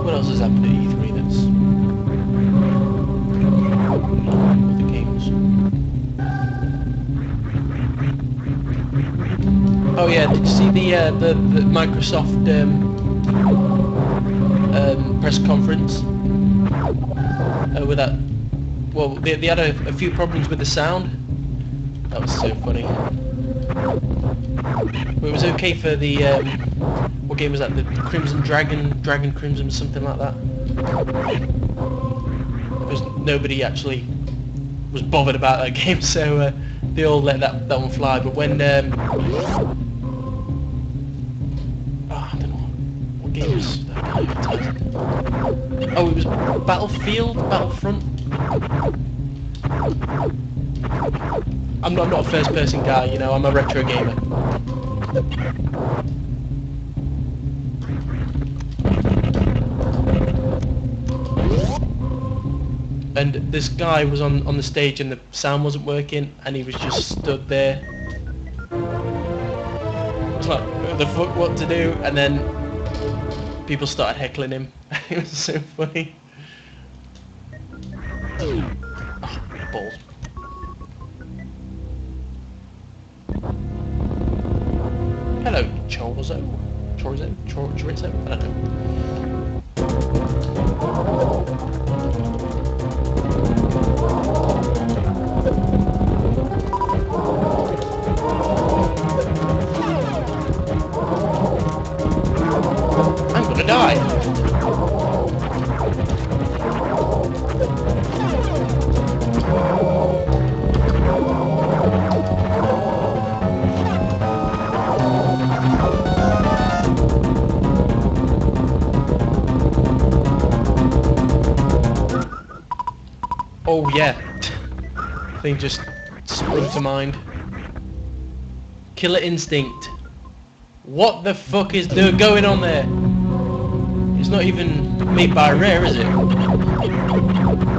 What else has happened at E3 that's other games? Oh yeah, did you see the Microsoft press conference with that? Well, they had a few problems with the sound. That was so funny. But it was okay for the what game was that? The Crimson Dragon Crimson, something like that. Because nobody actually was bothered about that game, so they all let that one fly. But when I don't know what game was that guy advertising. Oh, it was Battlefront. I'm not a first-person guy, you know. I'm a retro gamer. And this guy was on the stage and the sound wasn't working, and he was just stood there. I was like, what the fuck, what to do? And then people started heckling him. It was so funny. Oh, balls. chorizo? Chorizo? I don't know. I'm gonna die. Oh yeah, thing just sprung to mind. Killer Instinct. What the fuck is going on there? It's not even made by Rare, is it?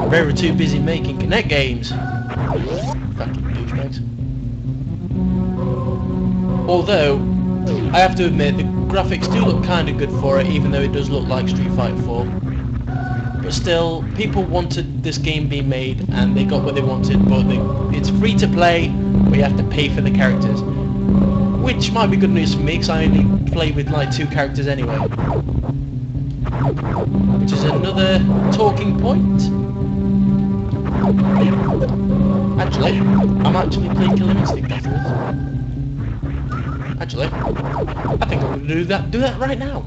Rare are too busy making Connect games. Fucking douchebags. Although, I have to admit, the graphics do look kind of good for it, even though it does look like Street Fighter 4. But still, people wanted this game being made, and they got what they wanted, but it's free to play, but you have to pay for the characters. Which might be good news for me, because I only play with like 2 characters anyway. Which is another talking point. Actually, I'm actually playing Killer Instinct after this. Actually, I think I'm going to do that right now.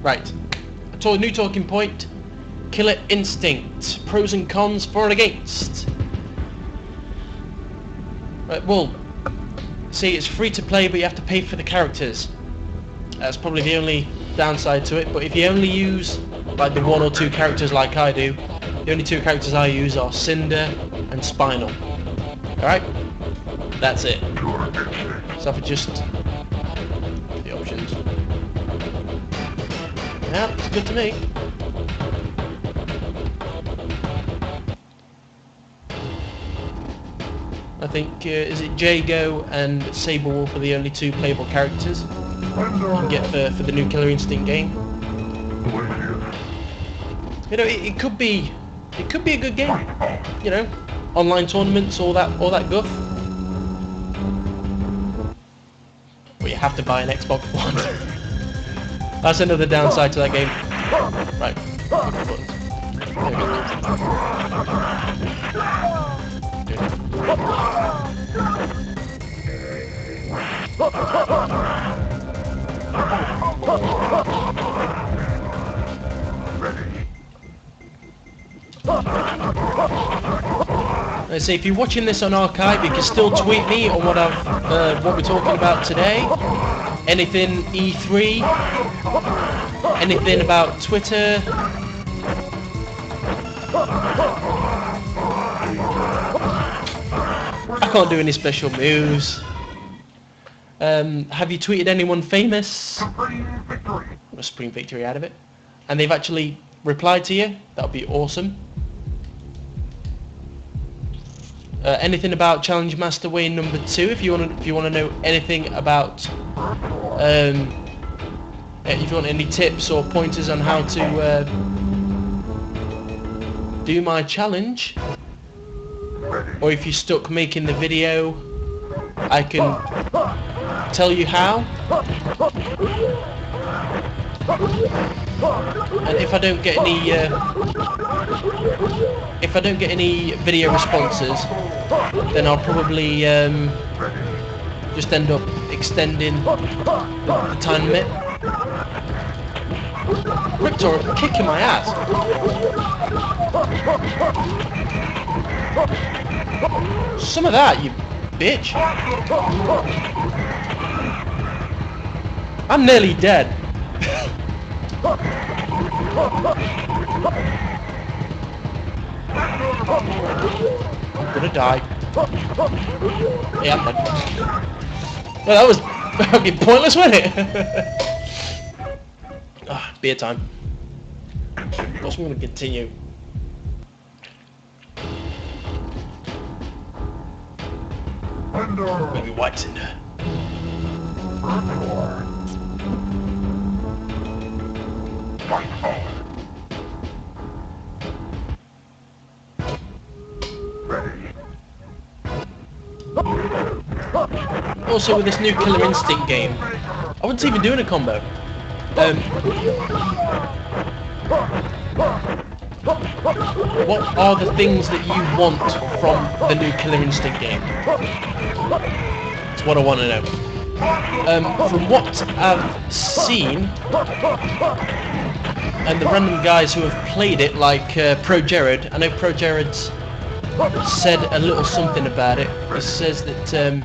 Right, a new talking point, Killer Instinct, pros and cons, for and against. Right, well, see, it's free to play, but you have to pay for the characters. That's probably the only downside to it, but if you only use like the 1 or 2 characters like I do, the only 2 characters I use are Cinder and Spinal. Alright? That's it. So for just the options. Yeah, it's good to me. I think, is it Jago and Saber Wolf are the only 2 playable characters you can get for the new Killer Instinct game. You know, it could be a good game. You know, online tournaments, all that guff. But you have to buy an Xbox One. That's another downside to that game. Right. There we Let's see, if you're watching this on archive, you can still tweet me on what we're talking about today. Anything E3, anything about Twitter. I can't do any special moves. Have you tweeted anyone famous? A Supreme Victory out of it. And they've actually replied to you? That would be awesome. Anything about Challenge Master Wayne number 2? If you want to know anything about, if you want any tips or pointers on how to do my challenge, or if you're stuck making the video, I can tell you how. And if I don't get any video responses, then I'll probably just end up extending the time limit. Riptor kicking my ass. Some of that, you bitch. I'm nearly dead. I'm gonna die. Yeah, I'm dead. Well, that was fucking pointless, wasn't it? Beer time. Of course, we're gonna continue. Maybe White's in there. also with this new Killer Instinct game, I wasn't even doing a combo. What are the things that you want from the new Killer Instinct game? That's what I want to know. From what I've seen, and the random guys who have played it, like Pro Jared, I know Pro Jared's said a little something about it. He says that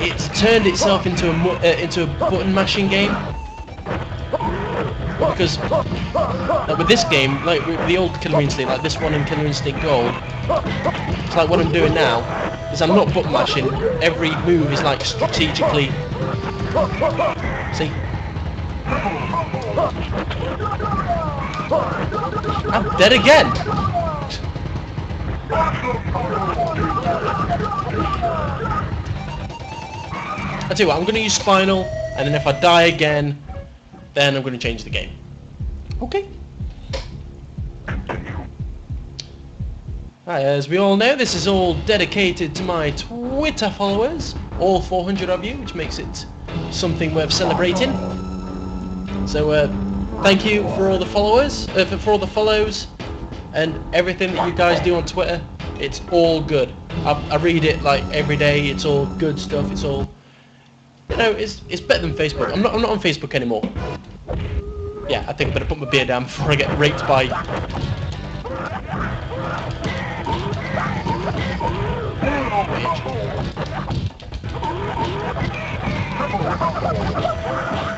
it's turned itself into a button mashing game. Because like with this game, like with the old Killer Instinct, like this one and Killer Instinct Gold, it's like what I'm doing now is I'm not button mashing. Every move is like strategically. See? I'm dead again. I tell you what, I'm going to use Spinal, and then if I die again, then I'm going to change the game. Okay. Right, as we all know, this is all dedicated to my Twitter followers, all 400 of you, which makes it something worth celebrating. So thank you for all the followers, for all the follows, and everything that you guys do on Twitter. It's all good. I read it like every day. It's all good stuff. It's all, you know, it's better than Facebook. I'm not on Facebook anymore. Yeah, I think I better put my beer down before I get raped by.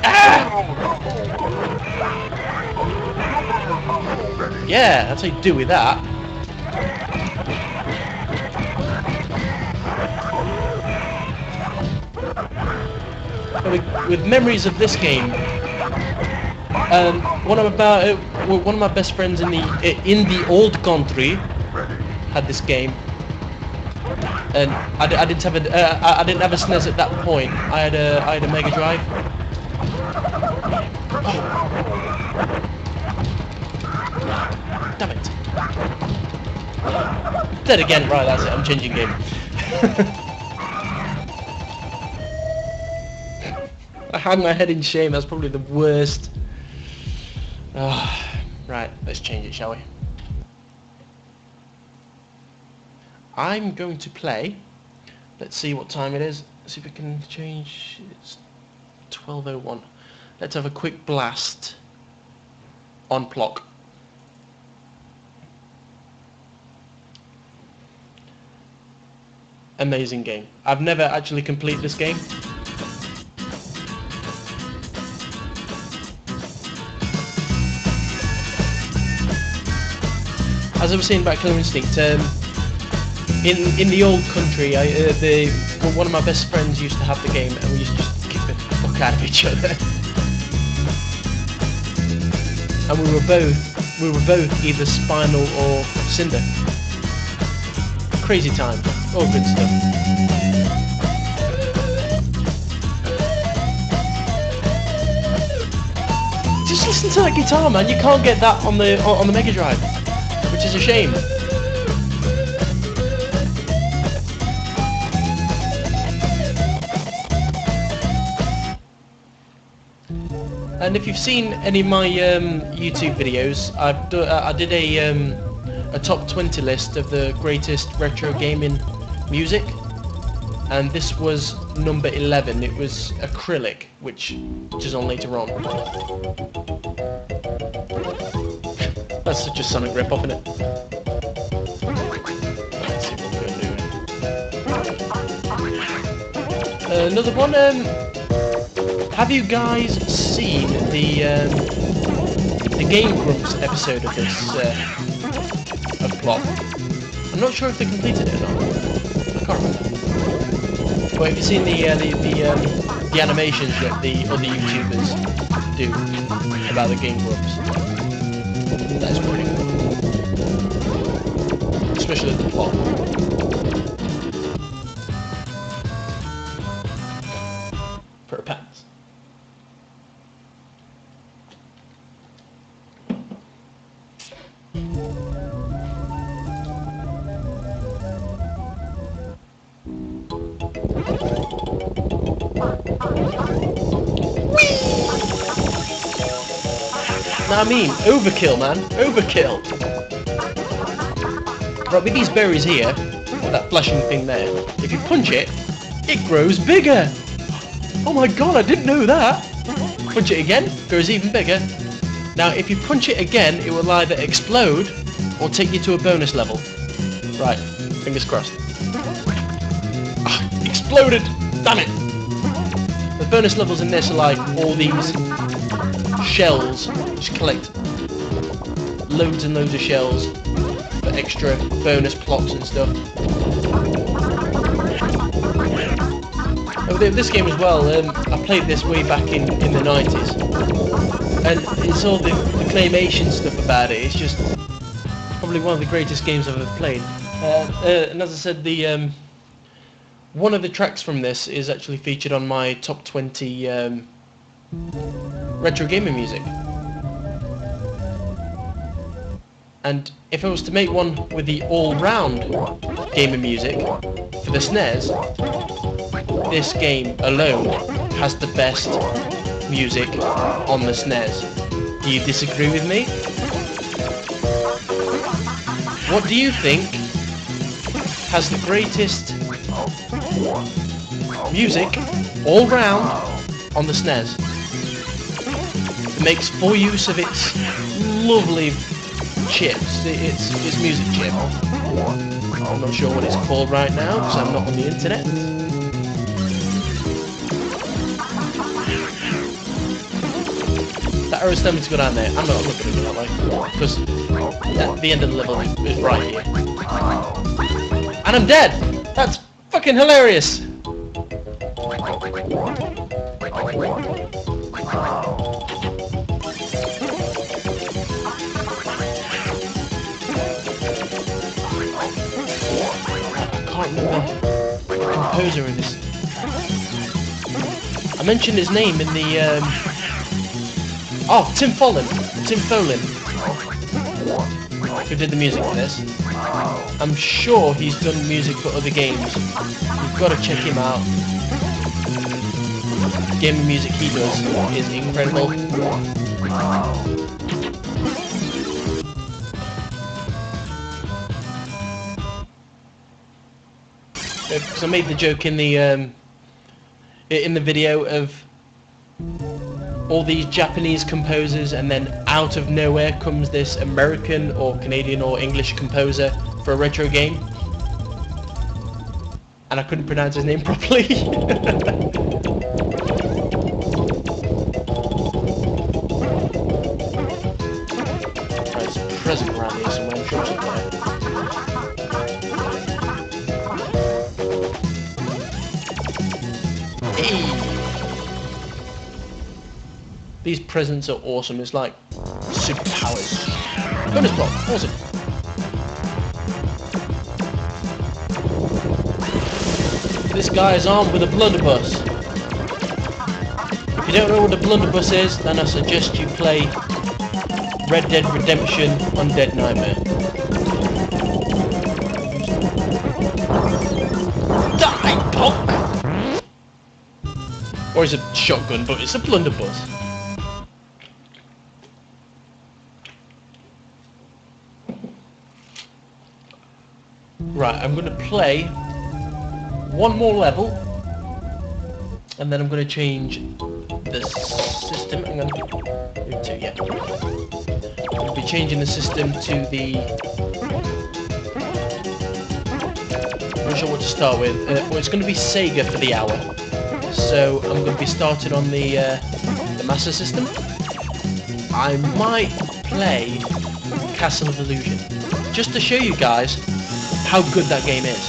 Ah! Yeah, that's how you do with that. With memories of this game, one of my best friends in the old country had this game, and I didn't have I didn't have a SNES at that point. I had a Mega Drive. Oh. Damn it! Dead again. Right, that's it. I'm changing game. I hang my head in shame. That's probably the worst. Right, let's change it, shall we? I'm going to play. Let's see what time it is. Let's see if we can change. It's 12:01. Let's have a quick blast on Plock. Amazing game. I've never actually completed this game. As I was saying about Killer Instinct, in the old country, one of my best friends used to have the game, and we used to just kick the fuck out of each other. And we were both either Spinal or Cinder. Crazy time, all good stuff. Just listen to that guitar, man. You can't get that on the Mega Drive, which is a shame. And if you've seen any of my YouTube videos, I did a top 20 list of the greatest retro gaming music, and this was number 11. It was Acrylic, which is on later on. That's such a Sonic rip-off, isn't it? Let's see what we're doing. Another one. Have you guys seen the Game Grumps episode of this of Plot? I'm not sure if they completed it or not. I can't remember. But have you seen the animations that the other YouTubers do about the Game Grumps? That's pretty cool. Especially the Plot. For pants. Now I mean, overkill, man. Overkill. Right, with these berries here, that flashing thing there, if you punch it, it grows bigger. Oh my god, I didn't know that. Punch it again, grows even bigger. Now, if you punch it again, it will either explode or take you to a bonus level. Right, fingers crossed. Ah, exploded! Damn it! The bonus levels in this are like all these shells. Just collect loads and loads of shells for extra bonus plots and stuff. Oh, this game as well, I played this way back in the 90s. And it's all the claymation stuff about it. It's just probably one of the greatest games I've ever played. And as I said, the one of the tracks from this is actually featured on my top 20 retro gaming music. And if I was to make one with the all-round gaming music for the SNES, this game alone has the best music on the SNES. Do you disagree with me? What do you think has the greatest music all round on the SNES? It makes full use of its lovely chips, its music chip. I'm not sure what it's called right now because I'm not on the internet. That arrow's telling me to go down there. I'm not going to go that way because the end of the level is right here. And I'm dead! That's fucking hilarious! I can't remember the composer of this. I mentioned his name in the oh, Tim Follin, who did the music for this. I'm sure he's done music for other games. You've got to check him out. The game of music he does is incredible. Because I made the joke in the video of all these Japanese composers, and then out of nowhere comes this American or Canadian or English composer for a retro game, and I couldn't pronounce his name properly. There's a present around here somewhere, I'm sure it's up there. Hey! These presents are awesome. It's like superpowers. Bonus block, awesome. This guy is armed with a blunderbuss. If you don't know what a blunderbuss is, then I suggest you play Red Dead Redemption Undead Nightmare. Die, punk! Or it's a shotgun, but it's a blunderbuss. Right, I'm going to play one more level, and then I'm going to change the system. I'm going to do two, yeah. I'm going to be changing the system to the... I'm not sure what to start with. Well, it's going to be Sega for the hour. So I'm going to be starting on the Master System. I might play Castle of Illusion, just to show you guys how good that game is.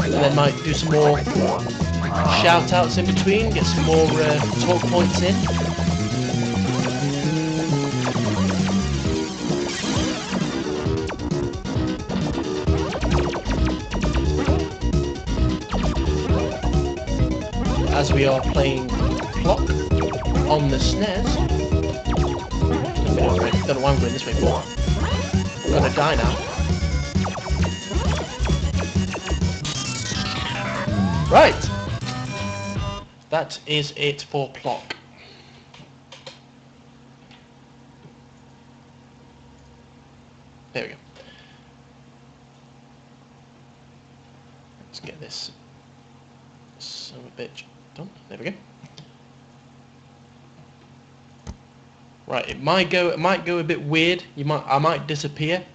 And then might do some more shout-outs in between, get some more talk points in. As we are playing Clock on the SNES. Don't know why I'm going this way for. I'm gonna die now. Right! that is it for Plock. There we go. Let's get this son of a bitch done. There we go. Right, it might go a bit weird. I might disappear.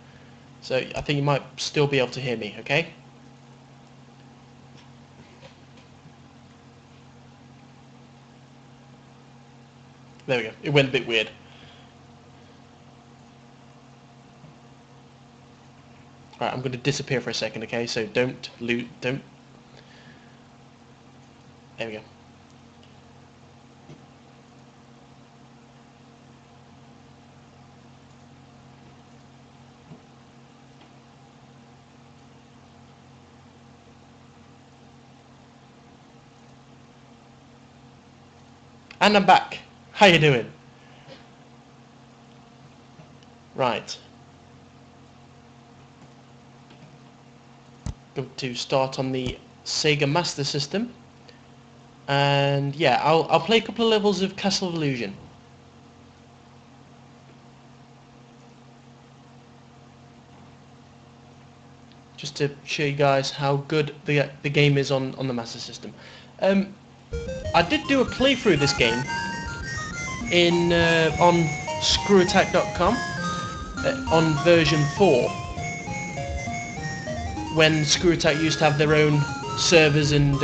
So I think you might still be able to hear me, okay? There we go. It went a bit weird. Right, I'm going to disappear for a second, okay? So don't. There we go. And I'm back. How you doing? Right. Going to start on the Sega Master System. And yeah, I'll play a couple of levels of Castle of Illusion. Just to show you guys how good the game is on the Master System. I did do a playthrough of this game in on screwattack.com on version 4, when Screw Attack used to have their own servers and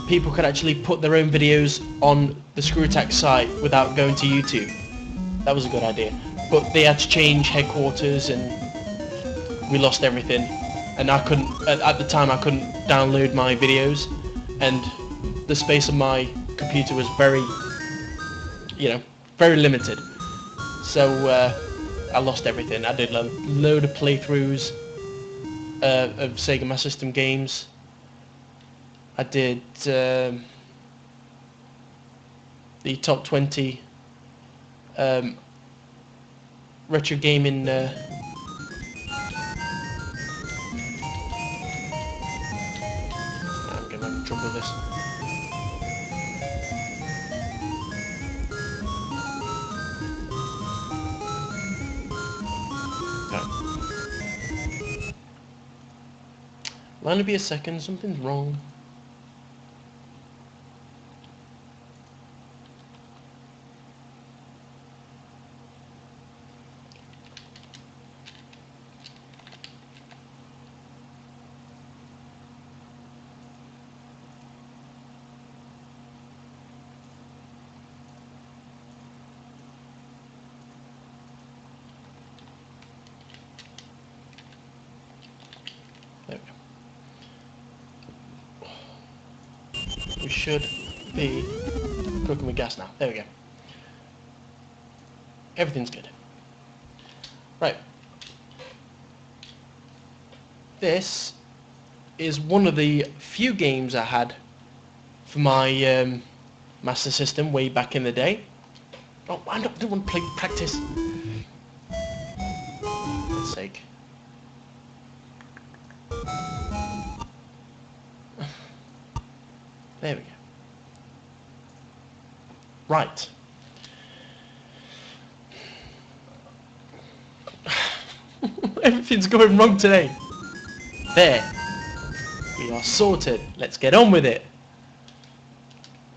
people could actually put their own videos on the Screw Attack site without going to YouTube. That was a good idea. But they had to change headquarters and we lost everything. And I couldn't, at the time I couldn't download my videos, and the space on my computer was very, very limited. So I lost everything. I did a load of playthroughs of Sega Master System games. I did the top 20 retro gaming I'm gonna have trouble with this. Okay. Will only be a second, something's wrong. There we go. We should be cooking with gas now. There we go. Everything's good. Right. This is one of the few games I had for my Master System way back in the day. Oh, I don't want to play practice. For God's sake. There we go. Right. Everything's going wrong today. There. We are sorted. Let's get on with it.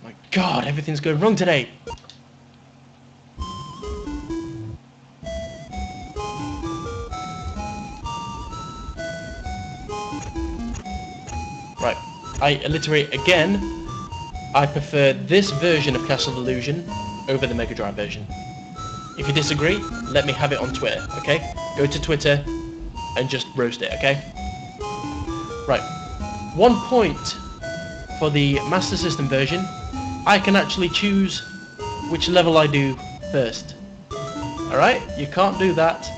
My God, everything's going wrong today. Right. I alliterate again. I prefer this version of Castle of Illusion over the Mega Drive version. If you disagree, let me have it on Twitter, okay? Go to Twitter and just roast it, okay? Right. 1 point for the Master System version. I can actually choose which level I do first. Alright? You can't do that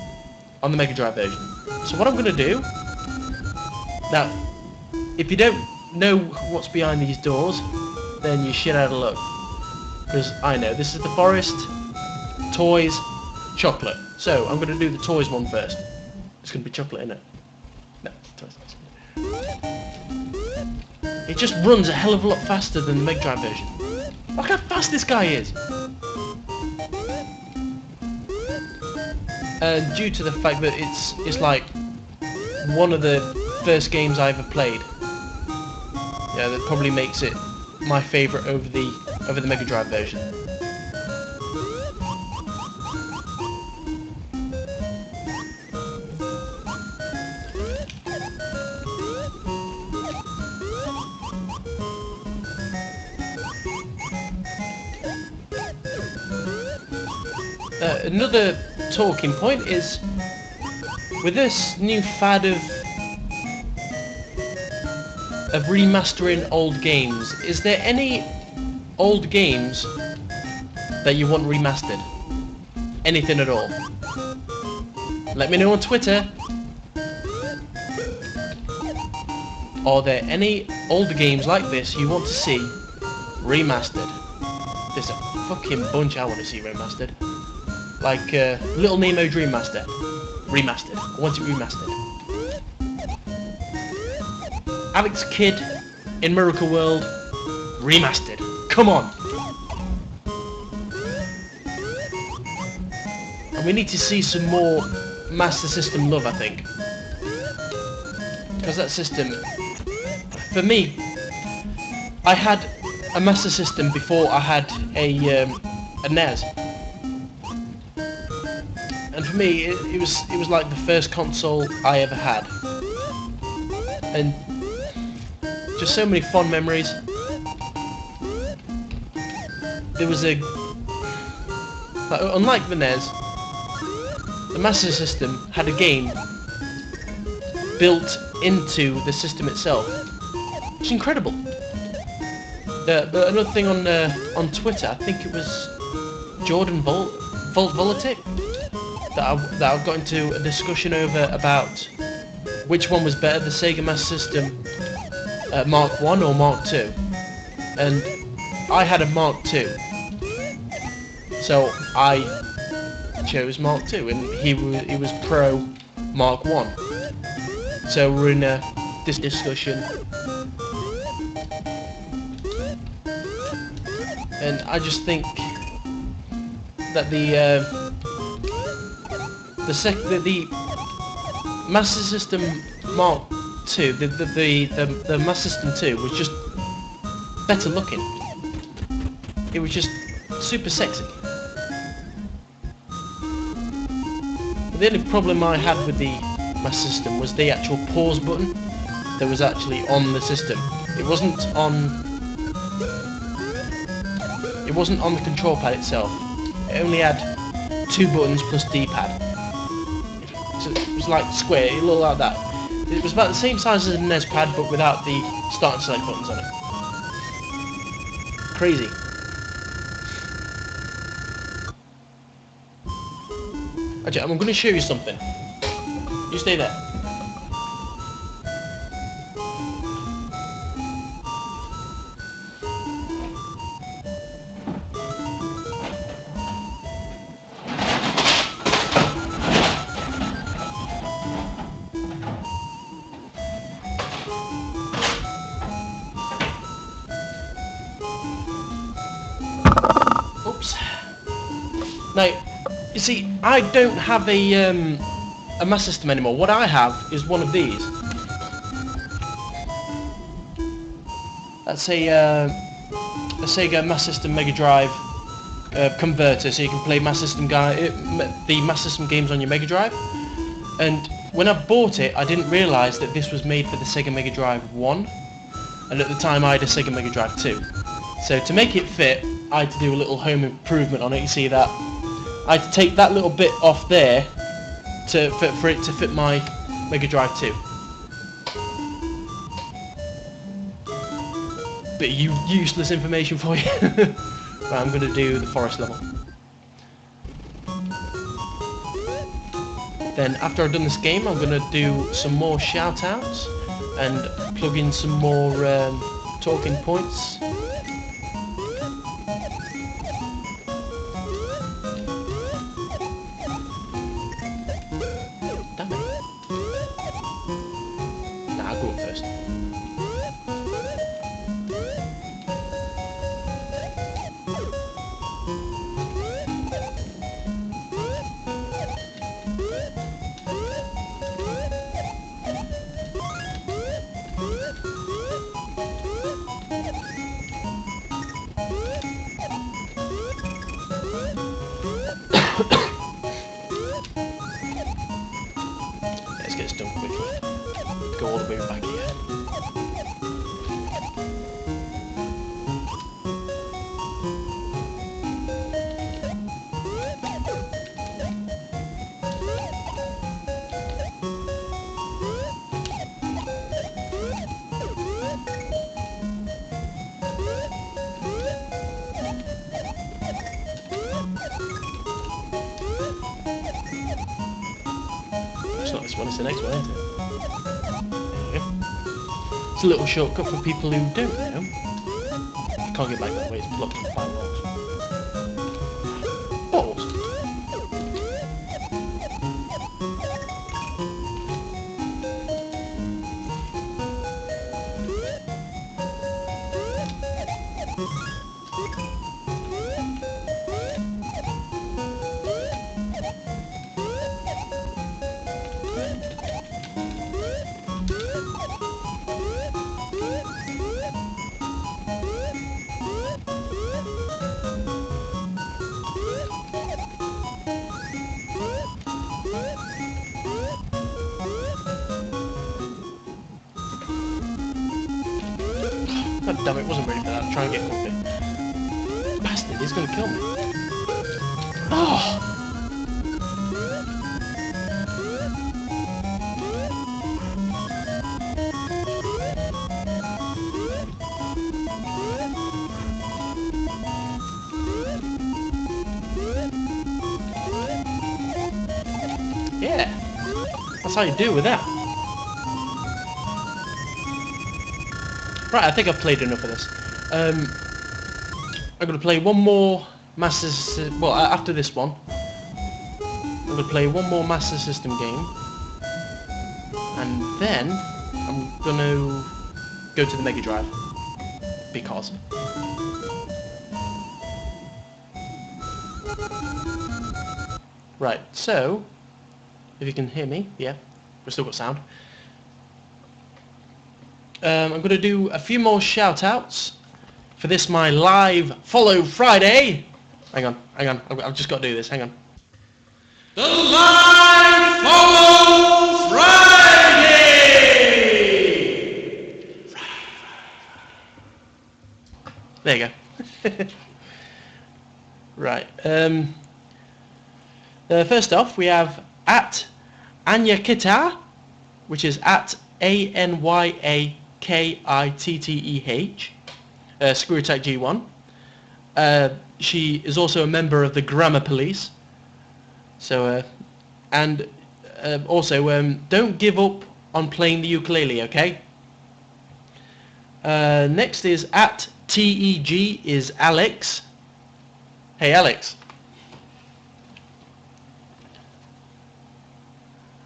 on the Mega Drive version. So what I'm going to do... Now, if you don't know what's behind these doors, then you shit out of luck. Because I know, this is the forest, toys, chocolate. So I'm going to do the toys one first. It's gonna be chocolate, isn't it? No, it just runs a hell of a lot faster than the Mega Drive version. Look how fast this guy is! And due to the fact that it's like one of the first games I ever played, yeah, that probably makes it my favourite over the Mega Drive version. Another talking point is, with this new fad of remastering old games, is there any old games that you want remastered? Anything at all? Let me know on Twitter. Are there any old games like this you want to see remastered? There's a fucking bunch I want to see remastered. Like Little Nemo Dream Master. Remastered. I want it remastered. Alex Kidd in Miracle World. Remastered. Come on! And we need to see some more Master System love, I think. Because that system, for me, I had a Master System before I had a NES. And for me, it was like the first console I ever had, and just so many fond memories. There was unlike the NES, the Master System had a game built into the system itself. It's incredible. But another thing on Twitter, I think it was Jordan Volatic. That I've got into a discussion over about which one was better, the Sega Master System Mark 1 or Mark 2, and I had a Mark 2, so I chose Mark 2, and he was pro Mark 1, so we're in this discussion, and I just think that the Master System Mark II, the Master System 2 was just better looking. It was just super sexy. But the only problem I had with the Master System was the actual pause button that was actually on the system. It wasn't on the control pad itself. It only had 2 buttons plus D-pad. So it was like square, it looked like that. It was about the same size as a NES pad, but without the start and select buttons on it. Crazy. Actually, I'm going to show you something. You stay there. Oops. Now, you see, I don't have a Master System anymore. What I have is one of these. That's a Sega Master System Mega Drive converter, so you can play the Master System games on your Mega Drive. And when I bought it, I didn't realise that this was made for the Sega Mega Drive 1, and at the time I had a Sega Mega Drive 2. So to make it fit, I had to do a little home improvement on it. You see that? I had to take that little bit off there for it to fit my Mega Drive 2. Bit of useless information for you. Right, I'm going to do the forest level. Then after I've done this game, I'm going to do some more shout-outs and plug in some more talking points. Damn it. first. Let's get this done quickly. Go all the way back here. It's not this one, it's the next one, isn't it? There we go. It's a little shortcut for people who don't know. You can't get back that way, it's blocked by walls. Balls. God damn it, wasn't ready for that. Try and get comfy. Bastard, he's gonna kill me. Oh! Yeah, that's how you do with that. Right, I think I've played enough of this. I'm going to play one more Master System... Well, after this one, I'm going to play one more Master System game. And then, I'm going to go to the Mega Drive. Because. Right, so, if you can hear me, yeah, we've still got sound. I'm going to do a few more shout-outs for this, my live Follow Friday. Hang on, I've just got to do this, hang on. The Live Follow Friday! There you go. Right, first off, we have at Anya Kitteh, which is at ANYAKITTEH, Screw Attack G1. She is also a member of the Grammar Police. So, and also, don't give up on playing the ukulele, okay? Next is at TEG is Alex. Hey, Alex.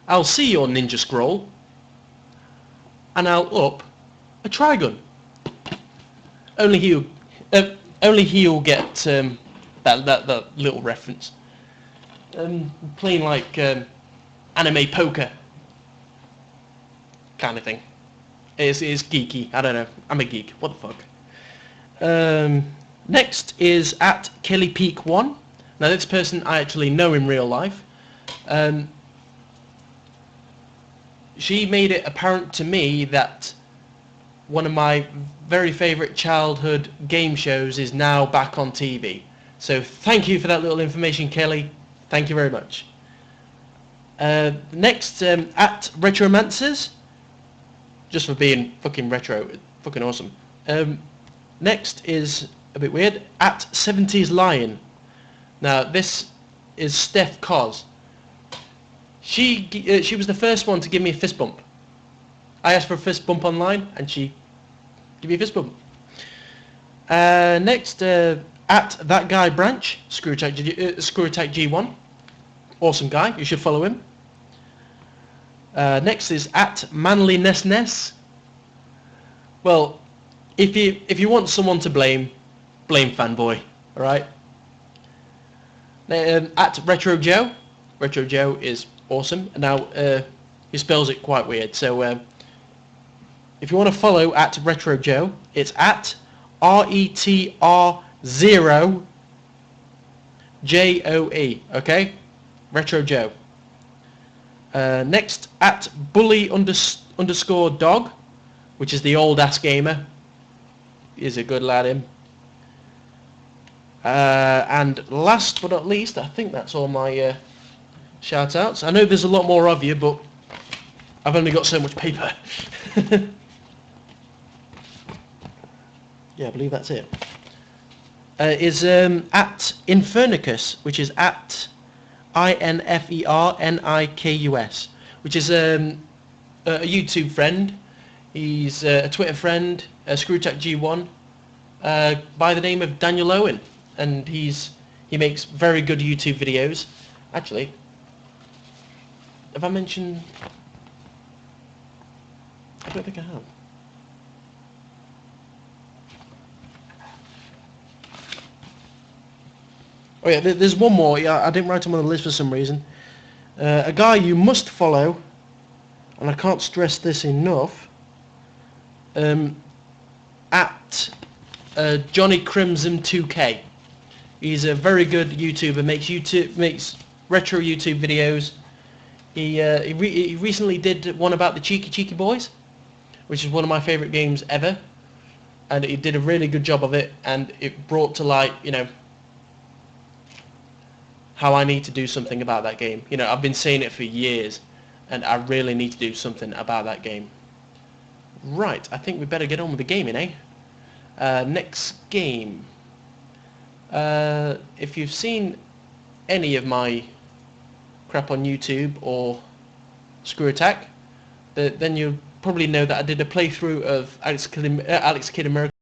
I'll see your ninja scroll, and I'll up a trigun. Only he'll get that little reference. Playing like anime poker kind of thing. It's geeky. I don't know. I'm a geek. What the fuck? Next is at Kelly.1. Now this person I actually know in real life. She made it apparent to me that one of my very favourite childhood game shows is now back on TV. So thank you for that little information, Kelly. Thank you very much. Next, at Retromancers, just for being fucking retro, fucking awesome. Next is a bit weird, at 70s Lion. Now this is Steph Cos. She was the first one to give me a fist bump. I asked for a fist bump online, and she gave me a fist bump. Next, at that guy Branch, Screw Attack G1, awesome guy. You should follow him. Next is at Manly Ness. Well, if you want someone to blame Fanboy. All right. At Retro Joe. Retro Joe is awesome. Now he spells it quite weird. So if you want to follow at Retro Joe, it's at RETR0JOE. Okay, Retro Joe. Next at bully _dog, which is the old ass gamer. He's a good lad, him. And last but not least, I think that's all my shout outs. I know there's a lot more of you, but I've only got so much paper. Yeah, I believe that's it. Is at Infernicus, which is at INFERNIKUS, which is a YouTube friend. He's a Twitter friend, ScrewTech.G1, by the name of Daniel Owen, and he makes very good YouTube videos. Actually, have I mentioned? I don't think I have. Oh yeah, there's one more. Yeah, I didn't write him on the list for some reason. A guy you must follow, and I can't stress this enough. At Johnny Crimson 2K. He's a very good YouTuber. Makes retro YouTube videos. He recently did one about the Cheeky Boys, which is one of my favourite games ever, and he did a really good job of it, and it brought to light, how I need to do something about that game. I've been saying it for years, and I really need to do something about that game. Right, I think we better get on with the gaming, eh? Next game. If you've seen any of my crap on YouTube or Screw Attack, then you probably know that I did a playthrough of Alex Kidd America